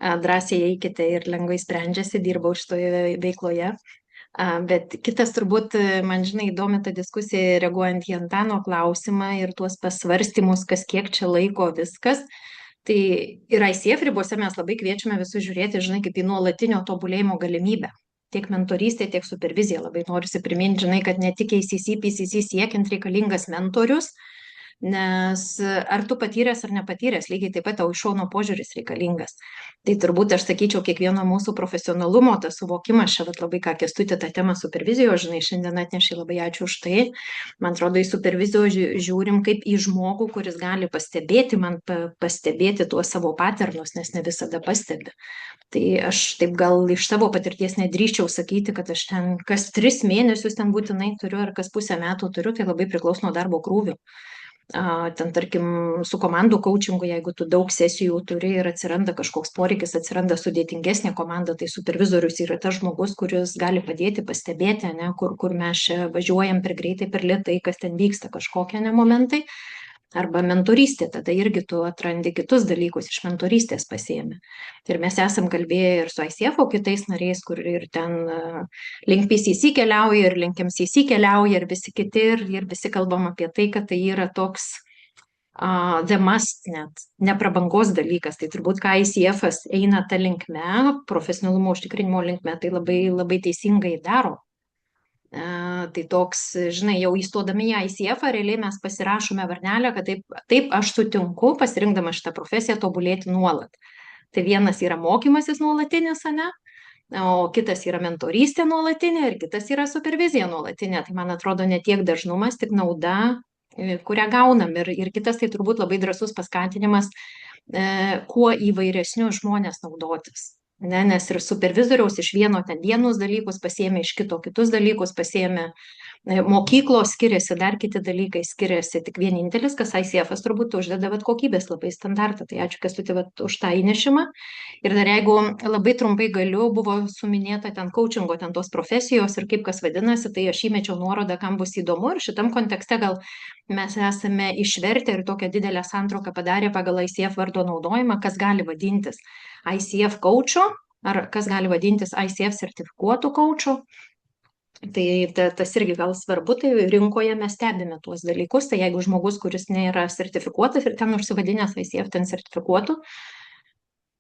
drąsiai eikite ir lengvai sprendžiasi, dirbau šitoje veikloje. Bet kitas turbūt, man žinai, įdomi ta diskusija, reaguojant į Antano klausimą ir tuos pasvarstymus, kas kiek čia laiko viskas. Tai ir ICF ribose mes labai kviečiame visus žiūrėti, žinai, kaip į nuolatinio tobulėjimo galimybę. Tiek mentorystė, tiek supervizija. Labai norisi priminti, žinai, kad ne tik ACC, PCC siekiant reikalingas mentorius, nes ar tu patyręs ar nepatyręs, lygiai taip pat tau iš šono požiūris reikalingas. Tai turbūt aš sakyčiau, kiekvieno mūsų profesionalumo, tas suvokimas, čia labai ką Kęstuti tą temą supervizijos, žinai, šiandien atnešė, labai ačiū už tai. Man atrodo, į supervizijos žiūrim kaip į žmogų, kuris gali pastebėti tuos savo paternus, nes ne visada pastebi. Tai aš taip gal iš savo patirties nedrįščiau sakyti, kad aš ten kas 3 mėnesius ten būtinai turiu ar kas pusę metų turiu, tai labai priklauso nuo darbo krūvio. Ten tarkim su komandų coachingu, jeigu tu daug sesijų turi ir atsiranda kažkoks poreikis, atsiranda sudėtingesnė komanda, tai supervizorius yra tas žmogus, kuris gali padėti pastebėti, ne, kur mes čia važiuojam per greitai, per lėtai, kas ten vyksta, kažkokie momentai. Arba mentorystė, tada irgi tu atrandi kitus dalykus iš mentorystės pasiėmė. Ir mes esam kalbėję ir su ICF kitais nariais, kur ir ten link PCC keliauja, ir link MCC keliauja, ir visi kiti, ir visi kalbam apie tai, kad tai yra toks the must net, neprabangos dalykas. Tai turbūt, ką ICF eina tą linkme, profesionalumo užtikrinimo linkme, tai labai, labai teisingai daro. Tai toks, žinai, jau įstodami į ICF, realiai mes pasirašome varnelę, kad taip aš sutinku, pasirinkdama šitą profesiją, tobulėti nuolat. Tai vienas yra mokymasis nuolatinis, ne? O kitas yra mentorystė nuolatinė ir kitas yra supervizija nuolatinė. Tai man atrodo ne tiek dažnumas, tik nauda, kurią gaunam. Ir kitas tai turbūt labai drąsus paskatinimas, kuo įvairesnius žmonės naudotis. Ne, nes ir supervizoriaus iš vieno ten vienus dalykus pasiėmė, iš kito kitus dalykus pasiėmė, mokyklos skiriasi, dar kiti dalykai skiriasi, tik vienintelis, kas ICF turbūt uždeda kokybės labai standartą. Tai ačiū Kęstuti už tą įnešimą. Ir dar jeigu labai trumpai galiu, buvo suminėta ten coachingo, ten tos profesijos ir kaip kas vadinasi, tai aš įmečiau nuorodą, kam bus įdomu, ir šitam kontekste gal mes esame išvertę ir tokią didelę santrauką padarę pagal ICF vardo naudojimą, kas gali vadintis ICF coachu, ar kas gali vadintis ICF sertifikuotų coachu. Tai tas irgi gal svarbu, tai rinkoje mes stebime tuos dalykus. Tai jeigu žmogus, kuris nėra sertifikuotas ir ten užsivadinęs ICF ten sertifikuotų,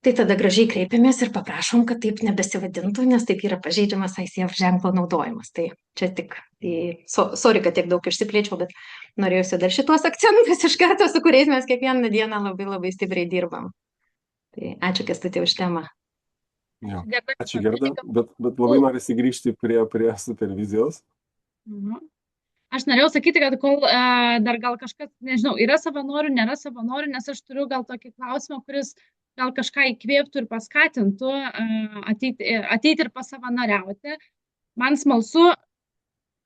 tai tada gražiai kreipiamės ir paprašom, kad taip nebesivadintų, nes taip yra pažeidžiamas ICF ženklo naudojimas. Tai čia tik, sorry, kad tiek daug išsiplėčiau, bet norėjusi dar šitos akcentus iš karto, su kuriais mes kiekvieną dieną labai, labai stipriai dirbam. Tai ačiū Kęstuti už temą. Jo. Ačiū Gerda, bet labai norisi grįžti prie supervizijos. Aš norėjau sakyti, kad kol dar gal kažkas, nežinau, yra savanorių, nėra savanorių, nes aš turiu gal tokį klausimą, kuris gal kažką įkvėptų ir paskatintų ateiti ir pasavanoriauti. Man smalsu,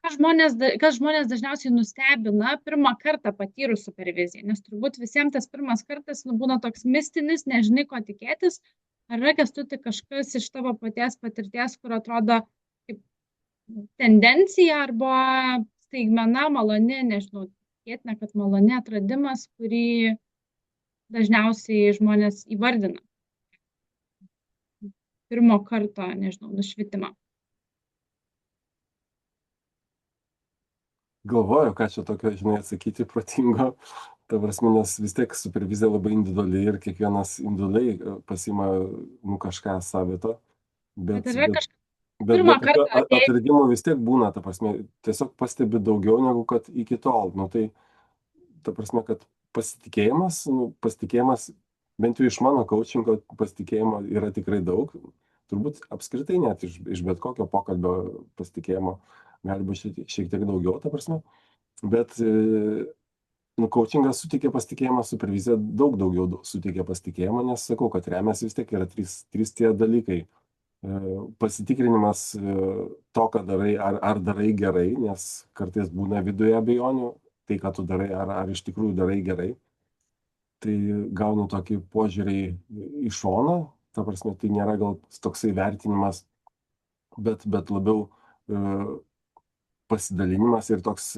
kas žmonės dažniausiai nustebina pirmą kartą patyrus superviziją, nes turbūt visiems tas pirmas kartas būna toks mistinis, nežinai, ko tikėtis. Ar yra, Kęstuti, kažkas iš tavo paties patirties, kur atrodo kaip tendencija arba staigmena, maloni, nežinau, tikėtina, kad maloni atradimas, kurį dažniausiai žmonės įvardina? Pirmo karto, nežinau, nušvitimą. Galvoju, ką čia tokio, žinai, atsakyti protingo. Ta prasme, nes vis tiek supervizija labai individuali ir kiekvienas individualiai pasima kažką savito. Bet atradimų vis tiek būna, ta prasme, tiesiog pastebi daugiau negu kad iki tol. Tai ta prasme, kad pasitikėjimas, bent jau iš mano coachingo pasitikėjimo yra tikrai daug. Turbūt apskritai net iš bet kokio pokalbio pasitikėjimo gali būti šiek tiek daugiau, ta prasme. Bet coachingas suteikia pasitikėjimą, supervizija daug daugiau suteikia pasitikėjimą, nes sakau, kad remiasi vis tiek yra trys tie dalykai. Pasitikrinimas to, ką darai, ar darai gerai, nes kartais būna viduje abejonių, tai, ką tu darai, ar iš tikrųjų darai gerai. Tai gaunu tokį požiūrį į šoną, ta prasme, tai nėra gal toksai vertinimas bet labiau pasidalinimas ir toks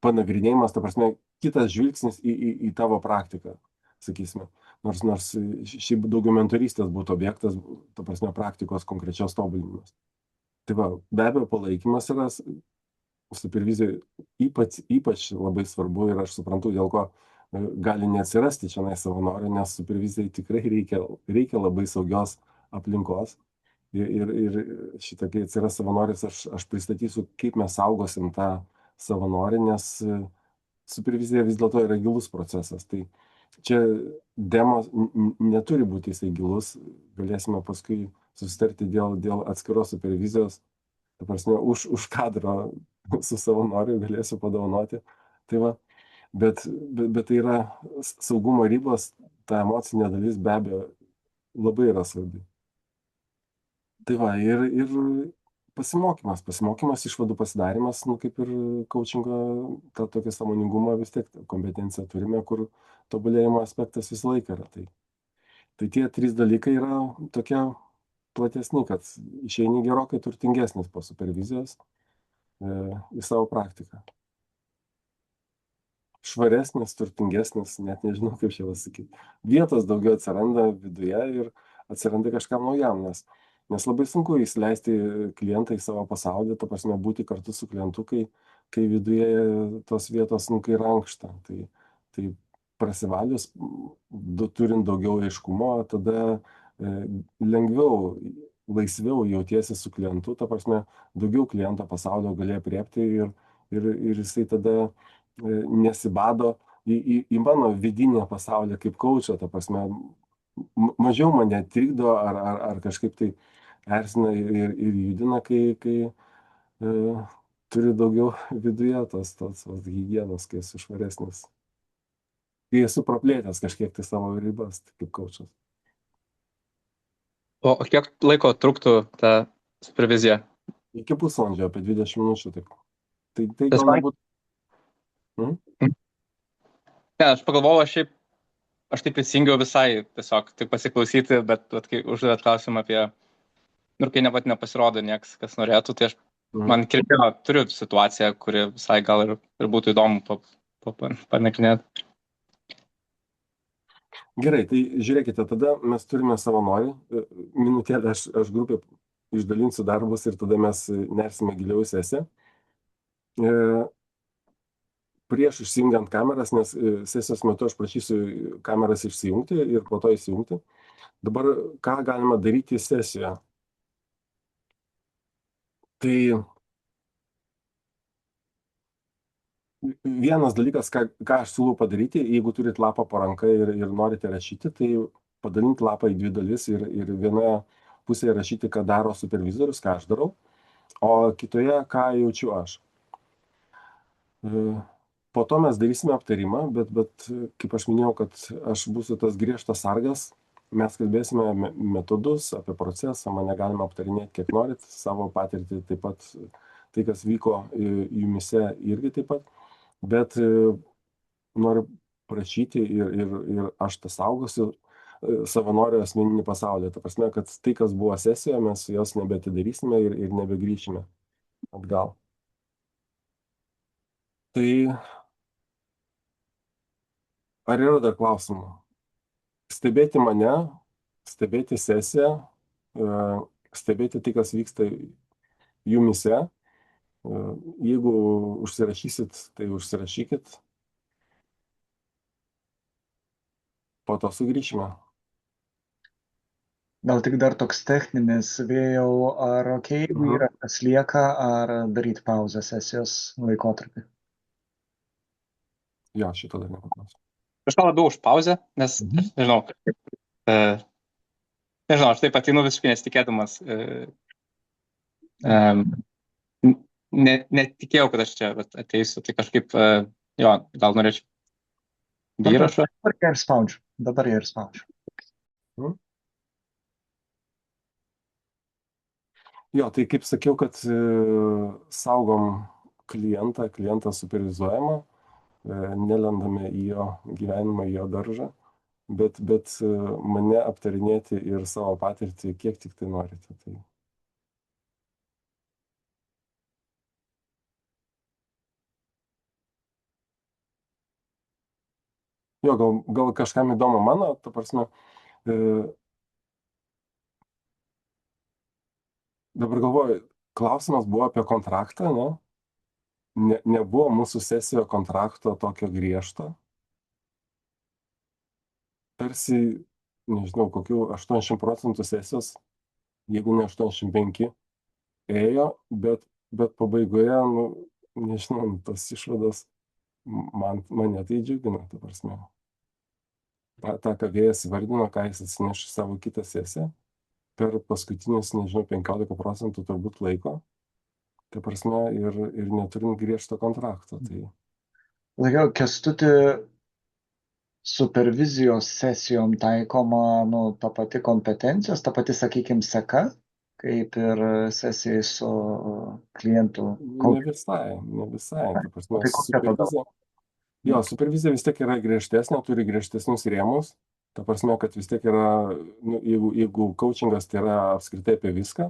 panagrinėjimas, ta prasme, kitas žvilgsnis į tavo praktiką, sakysime. Nors šiaip daugiau mentorystės būtų objektas, ta prasme, praktikos konkrečios tobulinimas. Tai va, be abejo, palaikymas yra supervizijai ypač labai svarbu ir aš suprantu, dėl ko gali neatsirasti čia savanorių, nes supervizijai tikrai reikia labai saugios aplinkos. Ir šitą, kai atsiras savanoris, aš pristatysiu, kaip mes saugosim tą savanorį, nes supervizija vis dėlto yra gilus procesas. Tai čia demos neturi būti jisai gilus, galėsime paskui susitarti dėl atskiros supervizijos, ta prasme, už kadro su savanoriu galėsiu padovanoti. Tai va, bet tai yra saugumo ribos, ta emocinė dalis be abejo labai yra svarbi. Tai va, ir pasimokymas, išvadų pasidarimas, kaip ir coachingo, tą tokį sąmoningumą vis tiek kompetenciją turime, kur tobulėjimo aspektas visą laiką yra. Tai tie 3 dalykai yra tokie platesni, kad išeini gerokai turtingesnis po supervizijos į savo praktiką. Švaresnis, turtingesnis, net nežinau, kaip čia pasakyti. Vietos daugiau atsiranda viduje ir atsiranda kažkam naujam, nes labai sunku įsileisti klientą į savo pasaulį, ta prasme, būti kartu su klientu, kai viduje tos vietos, kai rankšta. Tai prasivalius, turint daugiau aiškumo, tada lengviau, laisviau jautiesi su klientu, ta prasme, daugiau kliento pasaulio gali apriepti ir jisai tada nesibado į mano vidinę pasaulį kaip coachą, ta prasme, mažiau mane trikdo ar kažkaip tai erzina ir judina, kai turi daugiau viduje tos higienos, kai esu švaresnis. Kai esu praplėtęs kažkiek tai savo ribas, tai kaip coachas. O kiek laiko truktų ta supervizija? Iki pusvalandžio, apie 20 minučių. Tai gal nebūtų. Ne, aš pagalvojau, aš taip įsijungiau visai tiesiog tik pasiklausyti, bet kai uždavėt klausimą apie, kai nepasirodo nieks, kas norėtų, tai man kirpėjo, turiu situaciją, kuri visai gal ir būtų įdomu panagrinėti. Gerai, tai žiūrėkite, tada mes turime savanorį, minutėlę aš grupė išdalinsiu darbus ir tada mes nersime giliau į sesiją. Prieš išsijungiant kameras, nes sesijos metu aš prašysiu kameras išsijungti ir po to įsijungti. Dabar ką galima daryti sesijoje? Tai vienas dalykas, ką aš siūlau padaryti, jeigu turit lapą po ranka ir norite rašyti, tai padalinti lapą į 2 dalis ir vienoje pusėje rašyti, ką daro supervizorius, ką aš darau, o kitoje, ką jaučiu aš. Po to mes darysime aptarimą, bet kaip aš minėjau, kad aš būsiu tas griežtas sargas, mes kalbėsime metodus, apie procesą, mane galima aptarinėti kiek norit, savo patirtį taip pat, tai kas vyko jumise irgi taip pat, bet noriu prašyti ir aš tą saugosiu savanorio asmeninį pasaulį. Ta prasme, kad tai, kas buvo sesijoje, mes jos nebeatidarysime ir nebegrįšime atgal. Tai ar yra dar klausimų? Stebėti mane, stebėti sesiją, stebėti tai, kas vyksta jumise. Jeigu užsirašysit, tai užsirašykit. Po to sugrįšime. Gal tik dar toks techninis, vėjau, ar jeigu yra kas lieka, ar daryti pauzę sesijos laikotarpį? Jo, šito dar nepaklausiu. Kažką labiau už pauzę, nes, nežinau, aš taip ateinu visiškai nesitikėdamas. Netikėjau, kad aš čia ateisiu, tai kažkaip, gal norėčiau įrašą. Dabar ir spaudžiu. Jo, tai kaip sakiau, kad saugom klientą supervizuojamą, nelendame į jo gyvenimą, į jo daržą, bet mane aptarinėti ir savo patirtį, kiek tik tai norite. Jo, gal kažkam įdomu mano, ta prasme, dabar galvoju, klausimas buvo apie kontraktą, ne? Nebuvo mūsų sesijoje kontrakto tokio griežto. Tarsi, nežinau, kokių 80% sesijos, jeigu ne 85, ėjo, bet pabaigoje, nu, nežinau, tas išvadas mane tai džiugina, ta prasme. tą, ką vėjas įvardino, ką jis atsineš į savo kitą sesiją, per paskutinius, nežinau, 15% turbūt laiko, ta prasme, ir neturint griežto kontrakto. Tai... Laikau, Kęstuti, supervizijos sesijom taikoma, nu, ta pati kompetencijos, ta pati, sakykime, seka, kaip ir sesijai su klientų. Ne visai, ta prasme, Tai kokia tada? supervizija. Jo, supervizija vis tiek yra griežtesnė, turi griežtesnius rėmus. Ta prasme, kad vis tiek yra, nu, jeigu coachingas tai yra apskritai apie viską,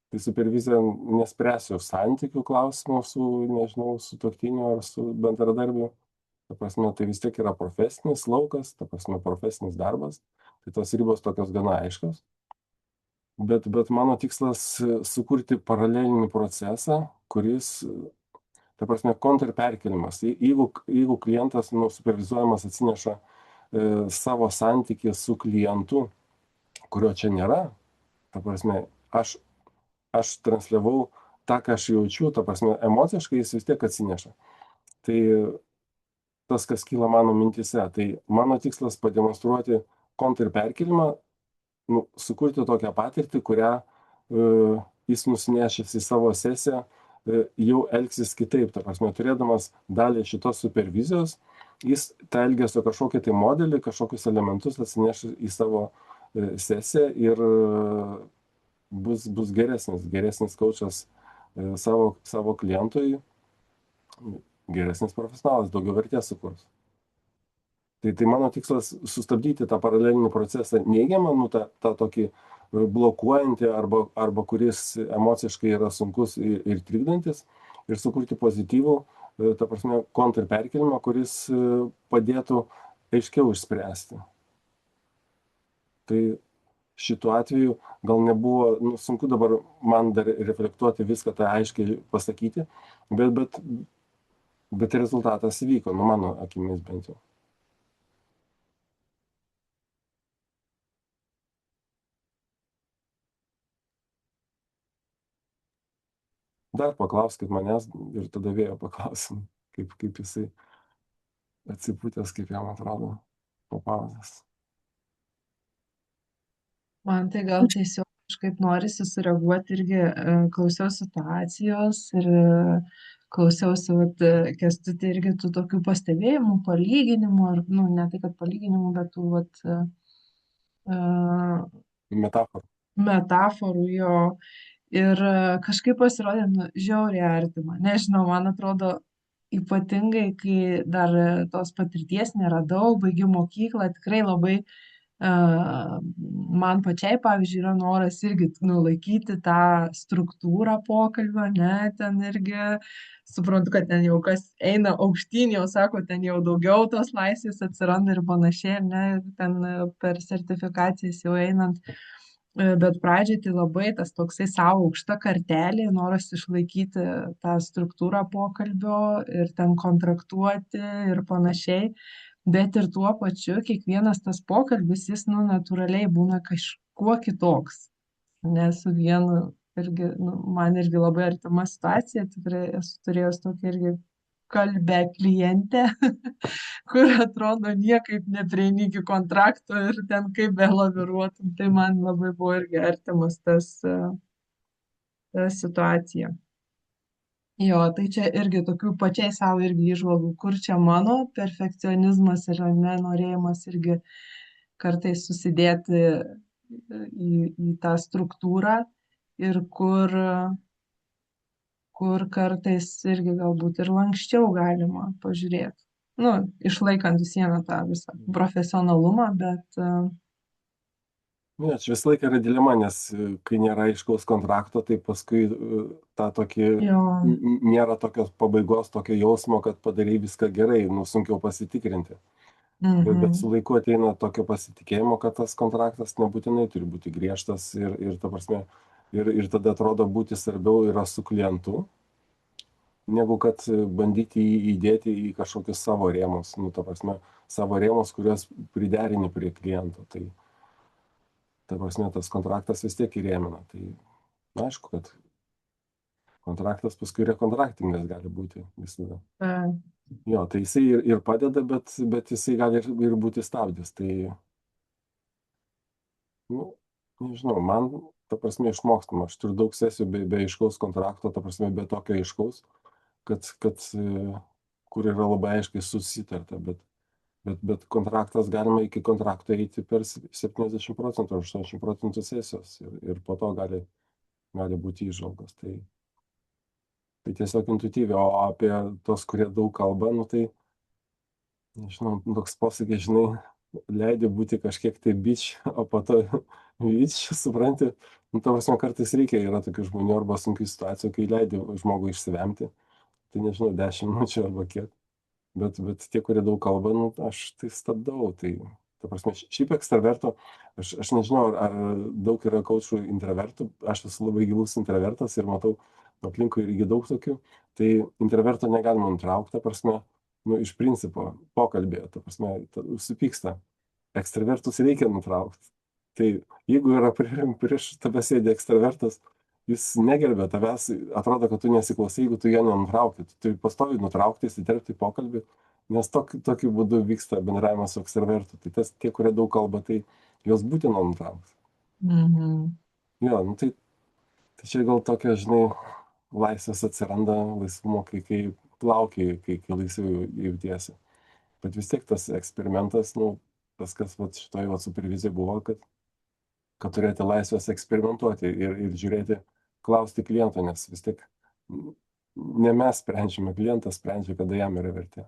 tai supervizija nespręs jau santykių klausimų su, nežinau, su sutuoktiniu ar su bendradarbiu. Ta prasme, tai vis tiek yra profesinis laukas, ta prasme, profesinis darbas. Tai tos ribos tokios gana aiškios. Bet mano tikslas sukurti paralelinį procesą, kuris, ta prasme, kontrperkelimas. Jeigu klientas, nu, supervizuojamas atsineša savo santykį su klientu, kurio čia nėra, ta prasme, aš transliavau tą, ką aš jaučiu, ta prasme, emociškai jis vis tiek atsineša. Tai tas, kas kyla mano mintise, tai mano tikslas pademonstruoti kontrperkelimą, nu, sukurti tokią patirtį, kurią jis nusinešęs į savo sesiją, jau elgsis kitaip, ta prasme, turėdamas dalį šitos supervizijos, jis tą elgesio kažkokį tai modelį, kažkokius elementus atsineš į savo sesiją ir bus geresnis coachas savo klientui, geresnis profesionalas, daugiau vertės sukurs. Tai mano tikslas sustabdyti tą paralelinį procesą neigiamą, nu, tą tokį blokuojantį arba kuris emociškai yra sunkus ir trikdantis, ir sukurti pozityvų, ta prasme, kontrperkelimą, kuris padėtų aiškiau išspręsti. Tai šituo atveju gal nebuvo, nu, sunku dabar man dar reflektuoti viską, tą aiškiai pasakyti, bet rezultatas įvyko, nu, mano akimis bent jau. Dar paklauskit manęs ir tada vėjo paklausim, kaip jisai atsipūtęs, kaip jam atrodo po pauzės. Man tai gal tiesiog kažkaip norisi sureaguoti irgi, klausiau situacijos ir klausiausi, Kęstuti, irgi tų tokių pastebėjimų, palyginimų, ar, nu, ne tai, kad palyginimų, bet tų, metaforų jo. Ir kažkaip pasirodė, nu, žiauriai artima. Nežinau, man atrodo, ypatingai, kai dar tos patirties nėra daug, baigiu mokyklą, tikrai labai man pačiai, pavyzdžiui, yra noras irgi nulaikyti tą struktūrą pokalbio, ne, ten irgi suprantu, kad ten jau kas eina aukštyn, jau sako, ten jau daugiau tos laisvės atsiranda ir panašiai, ne, ten per sertifikacijas jau einant. Bet pradžiai tai labai tas toksai savo aukšta kartelė, noras išlaikyti tą struktūrą pokalbio ir ten kontraktuoti ir panašiai, bet ir tuo pačiu kiekvienas tas pokalbis, jis, nu, natūraliai būna kažkuo kitoks. Nes su vienu irgi, nu, man irgi labai artima situacija, tikrai esu turėjus tokia irgi kalbę klientę, kur atrodo niekaip neprieini iki kontrakto ir ten kaip belaviruotum, tai man labai buvo irgi artimas ta situacija. Jo, tai čia irgi tokių pačiai savo irgi įžvalgų, kur čia mano perfekcionizmas ir nenorėjimas irgi kartais susidėti į tą struktūrą ir kur kartais irgi galbūt ir lankščiau galima pažiūrėti. Nu, išlaikant vis vieną tą visą profesionalumą, bet... Ne, čia visą laiką yra dilema, nes kai nėra aiškaus kontrakto, tai paskui tą tokį, nėra tokios pabaigos, tokio jausmo, kad padarai viską gerai, nu, sunkiau pasitikrinti. Bet su laiku ateina tokio pasitikėjimo, kad tas kontraktas nebūtinai turi būti griežtas ir ta prasme, ir tada atrodo būti svarbiau yra su klientu, negu kad bandyti jį įdėti į kažkokius savo rėmus, nu, ta prasme, savo rėmus, kuriuos priderini prie kliento. Tai, ta prasme, tas kontraktas vis tiek įrėmina. Tai, na, aišku, kad kontraktas paskui rekontraktingas gali būti visada. Jo, tai jisai ir padeda, bet jisai gali ir būti stabdis. Tai, nu, nežinau, man, ta prasme, išmokstama. Aš turiu daug sesijų be aiškaus kontrakto, ta prasme, be tokio aiškaus, kur yra labai aiškiai susitarta, bet kontraktas galima iki kontrakto eiti per 70%, 80% sesijos ir po to gali būti įžvalgos. Tai tiesiog intuityviai, o apie tos, kurie daug kalba, nu tai, nežinau, toks posakis, žinai, leidžia būti kažkiek tai bič, o po to bič, supranti, nu, ta prasme, kartais reikia, yra tokių žmonių arba sunkių situacijų, kai leidžia žmogui išsivemti, tai nežinau, 10 minučių arba kiek, bet tie, kurie daug kalba, nu, aš tai stabdau, tai, ta prasme, šiaip ekstraverto, aš nežinau, ar daug yra kaučų intravertų, aš esu labai gilus intravertas ir matau, aplinkui irgi daug tokių, tai intraverto negalima nutraukti, ta prasme, nu, iš principo, pokalbėje, ta prasme, supyksta. Ekstravertus reikia nutraukti. Tai jeigu yra prieš tave sėdi ekstravertas, jis negerbė tavęs, atrodo, kad tu nesiklausai, jeigu tu jo nenutrauki. Tu turi pastoviai nutraukti, įsiterpti į pokalbį, nes tokiu būdu vyksta bendravimas su ekstravertu. Tai tie, kurie daug kalba, tai juos būtina nutraukti. Jo, nu tai čia gal tokia, žinai, laisvės atsiranda, laisvumo, kai plaukiai, kai laisviau jautiesi. Bet vis tiek tas eksperimentas, nu, tas, kas šitoje supervizija buvo, kad turėti laisvės eksperimentuoti ir žiūrėti, klausti kliento, nes vis tiek ne mes sprendžiame, klientas sprendžia, kada jam yra vertė.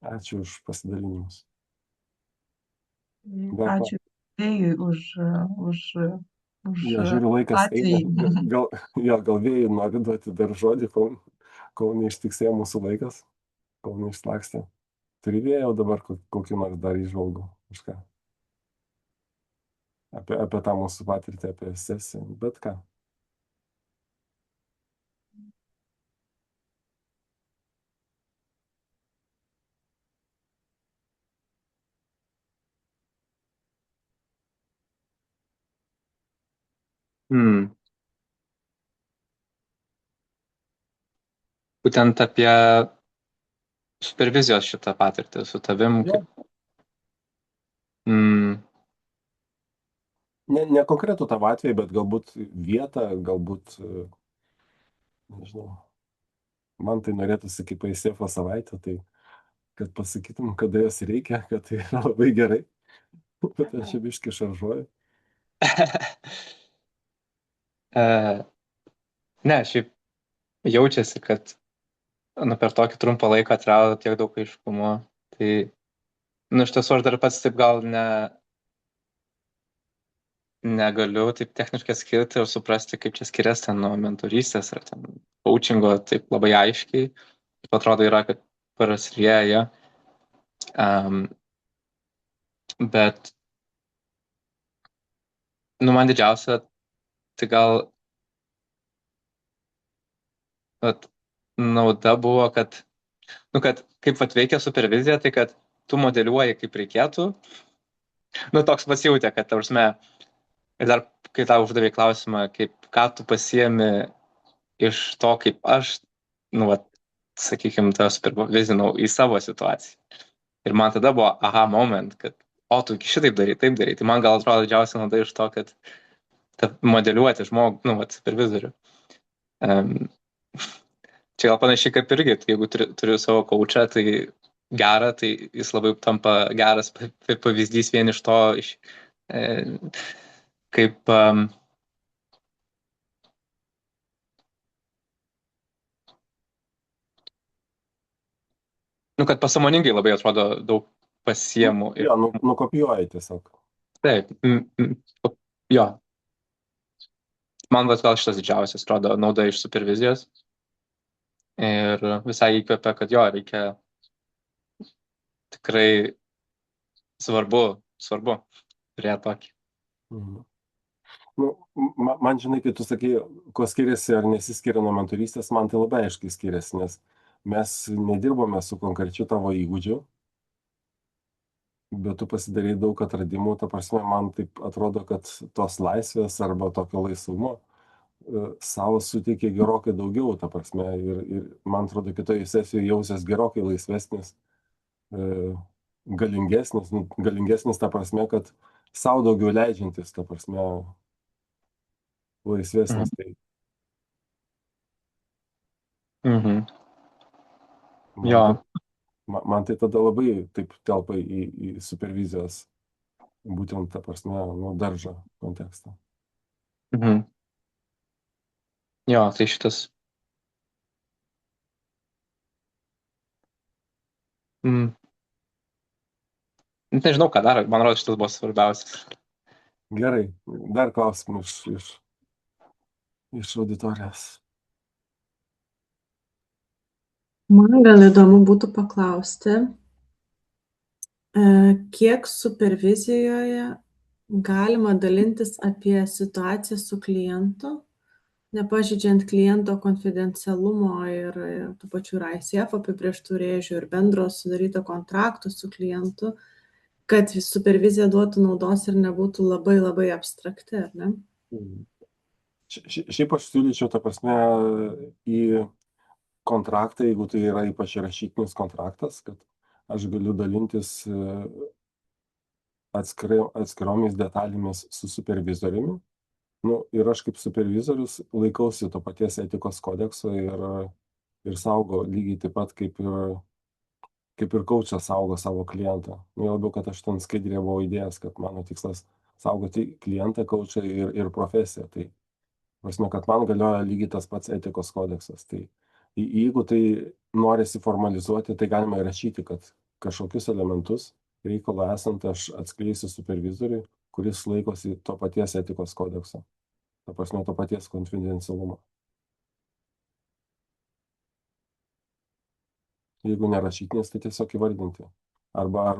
Ačiū už pasidalinimus. Ačiū už Jo, žiūriu, laikas eina. Gal vėjai nori duoti dar žodį, kol neištiksėjo mūsų laikas, kol neišlakstė. Turi vėjau dabar kokį nors dar įžvalgų, kažką. Apie tą mūsų patirtį, apie sesiją, bet ką. Būtent apie supervizijos šitą patirtį su tavim. Ne konkretų tavo atvejį, bet galbūt vietą, galbūt, nežinau, man tai norėtųsi kaip pailsėfo savaitę, tai kad pasakytum, kada jos reikia, kad tai yra labai gerai, bet aš čia biškį šaržuoju. Ne, šiaip jaučiasi, kad per tokį trumpą laiką atrado tiek daug aiškumo. Tai, iš tiesų, aš dar pats taip gal negaliu taip techniškai skirti ir suprasti, kaip čia skiriasi ten nuo mentorystės ar ten coachingo taip labai aiškiai. Taip atrodo yra, kad prasilieja. Bet, man didžiausia, tai gal nauda buvo, kad kaip veikia supervizija, tai kad tu modeliuoji, kaip reikėtų. Toks pasijautė, kad, prasme, ir dar, kai tau uždavė klausimą, ką tu pasiemi iš to, kaip aš, sakykime, tą supervizinau į savo situaciją. Ir man tada buvo aha moment, kad, tu šitaip darai, taip darai. Tai man gal atrodo didžiausia nauda iš to, kad modeliuoti žmogų, supervizorių. Čia gal panašiai kaip irgi, jeigu turiu savo coachą, tai gerą, tai jis labai tampa geras pavyzdys vien iš to, kaip kad pasąmoningai labai atrodo daug pasiemu. Jo, nukopijuoji tiesiog. Taip, jo. Man gal šitas didžiausias atrodo nauda iš supervizijos. Ir visai įkvepia, kad jo, reikia tikrai svarbu turėti tokį. Mhm. Nu, man žinai, kai tu sakai, kuo skiriasi ar nesiskiria nuo mentorystės, man tai labai aiškiai skiriasi, nes mes nedirbame su konkrečiu tavo įgūdžiu, bet tu pasidarai daug atradimų, ta prasme, man taip atrodo, kad tos laisvės arba tokio laisvumo savo suteikia gerokai daugiau, ta prasme, ir man atrodo, kitoje sesijoje jausies gerokai laisvesnis, galingesnis ta prasme, kad savo daugiau leidžiantis, ta prasme, laisvesnis. Tai Mhm. man, Jo. man tai tada labai taip telpa į supervizijos, būtent ta prasme, nu, daržą kontekstą. Mhm. Jo, tai šitas. Mm. Nežinau, ką dar, man rodos, šitas buvo svarbiausias. Gerai, dar klausimų iš auditorijos. Man gal įdomu būtų paklausti, kiek supervizijoje galima dalintis apie situaciją su klientu, nepažeidžiant kliento konfidencialumo ir tų pačių ir ICF apibrėžtų rėžių ir bendro sudaryto kontrakto su klientu, kad supervizija duotų naudos ir nebūtų labai labai abstrakti, ar ne? Šiaip aš siūlyčiau, ta prasme, į kontraktą, jeigu tai yra ypač rašytinis kontraktas, kad aš galiu dalintis atskiromis detalėmis su supervizoriumi. Nu, ir aš kaip supervizorius laikausi to paties etikos kodekso ir saugo lygiai taip pat kaip ir kaučas saugo savo klientą. Nu, labiau, kad aš ten skaidrėje buvau įdėjęs, kad mano tikslas saugoti klientą, kaučą ir profesiją. Tai prasme, kad man galioja lygiai tas pats etikos kodeksas. Tai jeigu tai norisi formalizuoti, tai galima įrašyti, kad kažkokius elementus reikalo esant aš atskleisiu supervizoriui, kuris laikosi to paties etikos kodekso. Ta prasme, to paties konfidencialumo. Jeigu nerašytinis, tai tiesiog įvardinti. Arba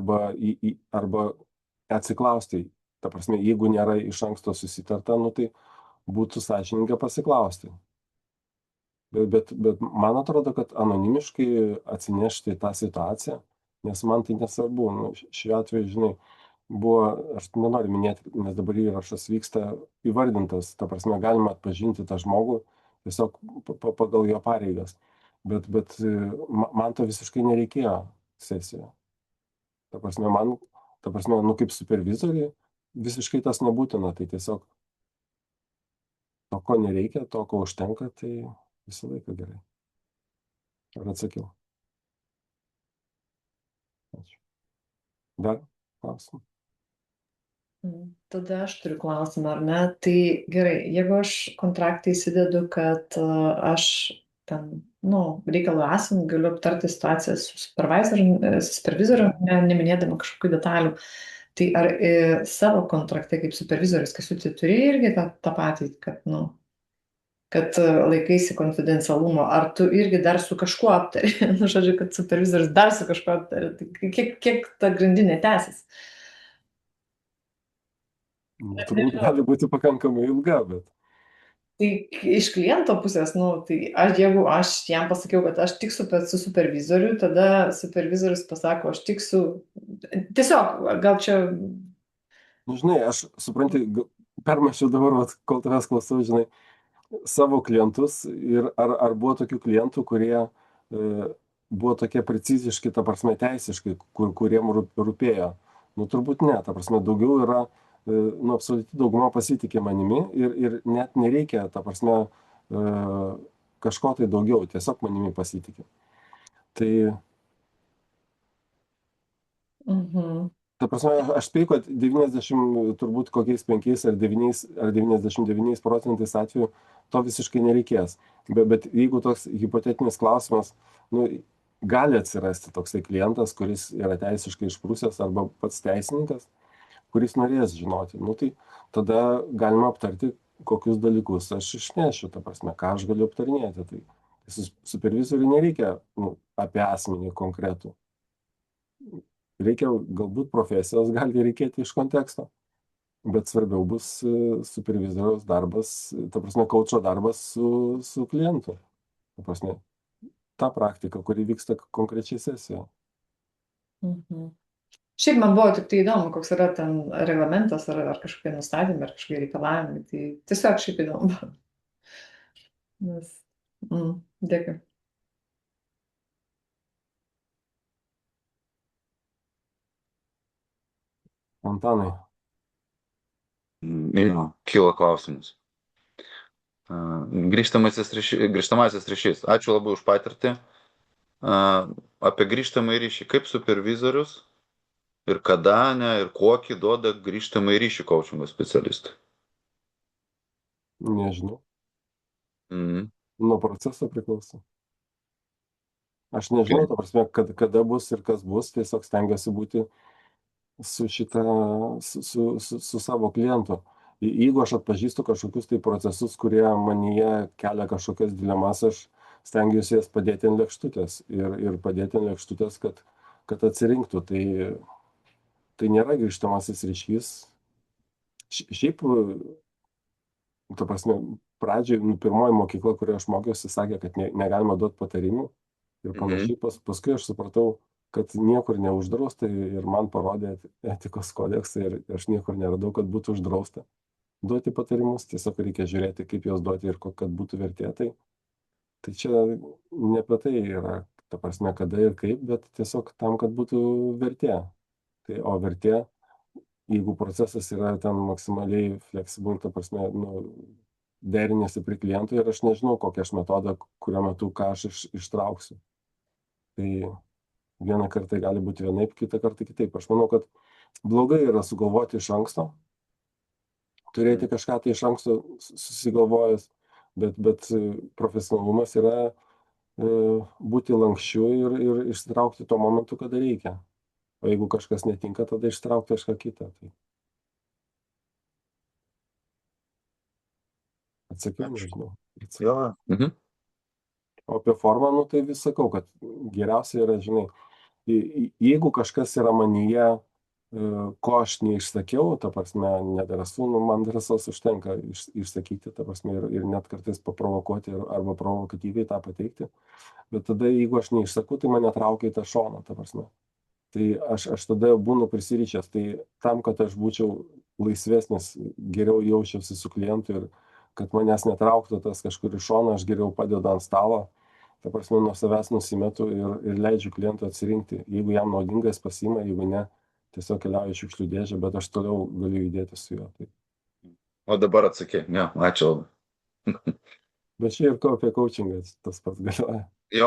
atsiklausti. Ta prasme, jeigu nėra iš anksto susitarta, nu, tai būtų sąžininga pasiklausti. Bet man atrodo, kad anonimiškai atsinešti tą situaciją, nes man tai nesvarbu. Nu, šiuo atveju, žinai, buvo, aš nenoriu minėti, nes dabar įrašas vyksta įvardintas, ta prasme, galima atpažinti tą žmogų tiesiog pagal jo pareigas. Bet man to visiškai nereikėjo sesijoje. Ta prasme, nu, kaip supervizoriui visiškai tas nebūtina, tai tiesiog to, ko nereikia, to, ko užtenka, tai visą laiką gerai. Ar atsakiau? Ačiū. Dar klausimą? Tada aš turiu klausimą, ar ne? Tai gerai, jeigu aš kontraktą įsidedu, kad aš ten, reikalų esant, galiu aptarti situaciją su supervizoriu, neminėdama kažkokių detalių. Tai ar savo kontrakte kaip supervizorius, kas tu turi irgi tą patį, kad laikaisi konfidencialumo, ar tu irgi dar su kažkuo aptari? Žodžiu, kad supervizorius dar su kažkuo aptari. Tai kiek ta grandinė tęsis? Turbūt gali būti pakankamai ilga, bet. Tai iš kliento pusės, tai jeigu aš jam pasakiau, kad aš tik su supervizoriu, tada supervizorius pasako, aš tik su... Tiesiog, gal čia... Žinai, aš supranti, permašiau dabar, kol tavęs klausau, žinai, savo klientus ir ar buvo tokių klientų, kurie buvo tokie preciziški, ta prasme, teisiškai, kuriem rūpėjo. Turbūt ne, ta prasme, daugiau yra absoliuti dauguma pasitikė manimi ir net nereikia, ta prasme, kažko tai daugiau, tiesiog manimi pasitikė. Tai, ta prasme, aš spėju, kad 90, turbūt kokiais 5 ar 99% atveju to visiškai nereikės. Bet jeigu toks hipotetinis klausimas, gali atsirasti toksai klientas, kuris yra teisiškai išprusęs arba pats teisininkas, kuris norės žinoti, tai tada galima aptarti, kokius dalykus aš išnešiu, ta prasme, ką aš galiu aptarinėti. Tai supervizoriui nereikia apie asmenį konkretų. reikia, galbūt profesijos gali reikėti iš konteksto, bet svarbiau bus supervizoriaus darbas, ta prasme, kaučo darbas su klientu. Ta prasme, ta praktika, kuri vyksta konkrečiai sesijoje. Šiaip man buvo tik tai įdomu, koks yra ten reglamentas ar kažkokie nustatymai, ar kažkokie reikalavimai. Tai tiesiog šiaip įdomu. Nes, dėkui. Antanai. Kyla klausimus. Grįžtamasis ryšys. Ačiū labai už patirtį. Apie grįžtamą ryšį. Kaip supervizorius ir kada, ir kokį duoda grįžtamą ryšį coachingo specialistai? Nežinau. Nuo proceso priklauso. Aš nežinau, ta prasme, kada bus ir kas bus, tiesiog stengiuosi būti su savo klientu. Jeigu aš atpažįstu kažkokius tai procesus, kurie manyje kelia kažkokias dilemas, aš stengiuosi jas padėti ant lėkštutės ir padėti ant lėkštutės, kad atsirinktų. Tai nėra grįžtamasis ryšys. Šiaip, ta prasme, pradžiai, pirmoji mokykla, kurioje aš mokiausi, sakė, kad negalima duoti patarimų ir panašiai. Paskui aš supratau, kad niekur neuždrausta ir man parodė etikos kodeksą ir aš niekur neradau, kad būtų uždrausta duoti patarimus. Tiesiog reikia žiūrėti, kaip juos duoti ir kad būtų vertė. Tai čia ne apie tai yra, ta prasme, kada ir kaip, bet tiesiog tam, kad būtų vertė. O vertė, jeigu procesas yra ten maksimaliai flexible, ta prasme, derinėsi prie klientų ir aš nežinau, kokią aš metodą, kurio metu ką aš ištrauksiu. Tai vieną kartą gali būti vienaip, kitą kartą kitaip. Aš manau, kad blogai yra sugalvoti iš anksto, turėti kažką tai iš anksto susigalvojęs, bet profesionalumas yra būti lankščiu ir ištraukti tuo momentu, kada reikia. O jeigu kažkas netinka, tada ištraukti kažką kitą. Atsakiau, nežinau. O apie formą, tai vis sakau, kad geriausia yra, žinai, jeigu kažkas yra manyje, ko aš neišsakiau, ta prasme, nedrąsu, man drąsos užtenka išsakyti, ta prasme, ir net kartais paprovokuoti arba provokatyviai tą pateikti. Bet tada, jeigu aš neišsakau, tai mane traukia į tą šoną, ta prasme. Tai aš tada būnu prisirišęs. Tai tam, kad aš būčiau laisvesnis, geriau jaučiausi su klientu ir kad manęs netrauktų tas kažkur iš šono, aš geriau padedu ant stalo, ta prasme, nuo savęs nusimetu ir leidžiu klientui atsirinkti. Jeigu jam naudingas pasiima, jeigu ne, tiesiog keliauja šiukšlių dėžę, bet aš toliau galiu judėti su juo. O dabar atsakė, ačiū. Bet čia ir apie coachingą tas pats galioja. Jo,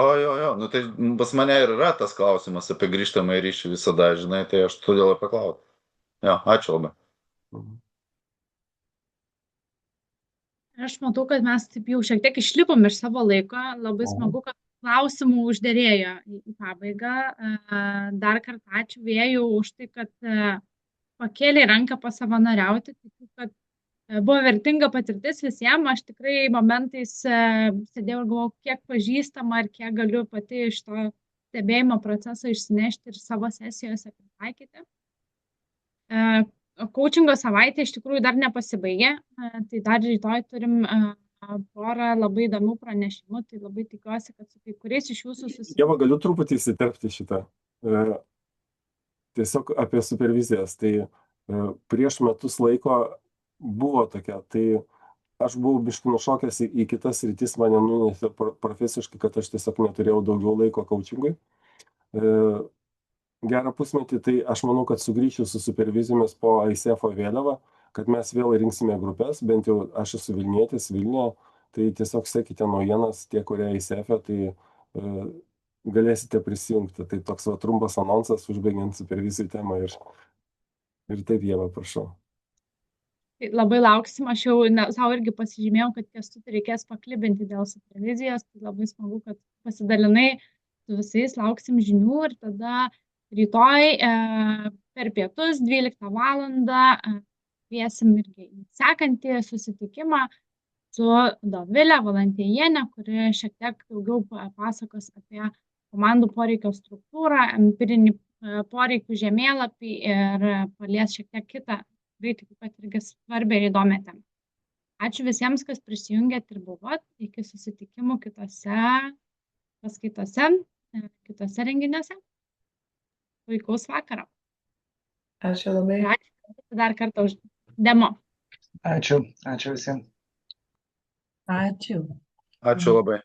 tai pas mane ir yra tas klausimas apie grįžtamą ryšį visada, žinai, tai aš todėl ir paklausiu. Ačiū labai. Aš matau, kad mes taip jau šiek tiek išlipom iš savo laiko. Labai smagu, kad klausimų uždėrėjo į pabaigą. Dar kartą ačiū Vėjų už tai, kad pakėlė ranką pasavanoriauti. Tikiu, kad buvo vertinga patirtis visiems. Aš tikrai momentais sėdėjau ir galvojau, kiek pažįstama ir kiek galiu pati iš to stebėjimo proceso išsinešti ir savo sesijose pritaikyti. Coachingo savaitė iš tikrųjų dar nepasibaigė. Tai dar rytoj turim porą labai įdomių pranešimų. Tai labai tikiuosi, kad su kai kuriais iš jūsų susitiksime. Ieva, galiu truputį įsiterpti šitą. Tiesiog apie supervizijas. Tai prieš metus laiko buvo tokia. Tai aš buvau biškį nušokęs į kitas sritis, mane nunešė profesiškai, kad aš tiesiog neturėjau daugiau laiko coachingui. Gerą pusmetį, tai aš manau, kad sugrįšiu su supervizijomis po ICF vėliavą, kad mes vėl rinksime grupės, bent jau aš esu Vilnietis Vilniuje, tai tiesiog sekite naujienas, tie, kurie ICF, tai galėsite prisijungti. Tai toks trumpas anonsas, užbaigiant supervizijų temą ir taip, Ieva, prašau. Labai lauksim, aš jau savo irgi pasižymėjau, kad Kęstutį reikės paklibinti dėl supervizijos, tai labai smagu, kad pasidalinai su visais, lauksim žinių ir tada rytoj per pietus 12 valandą kviesim irgi į sekantį susitikimą su Dovilė Valantiejienė, kuri šiek tiek daugiau pasakos apie komandų poreikio struktūrą, empirinį poreikių žemėlapį ir palies šiek tiek kitą, tikrai tikiu, kad irgi svarbią ir įdomią temą. Ačiū visiems, kas prisijungėt ir buvot. Iki susitikimų kitose paskaitose, kitose renginiuose. Puikaus vakaro. Ačiū labai. Ir ačiū dar kartą už demo. Ačiū visiems. Ačiū. Ačiū labai.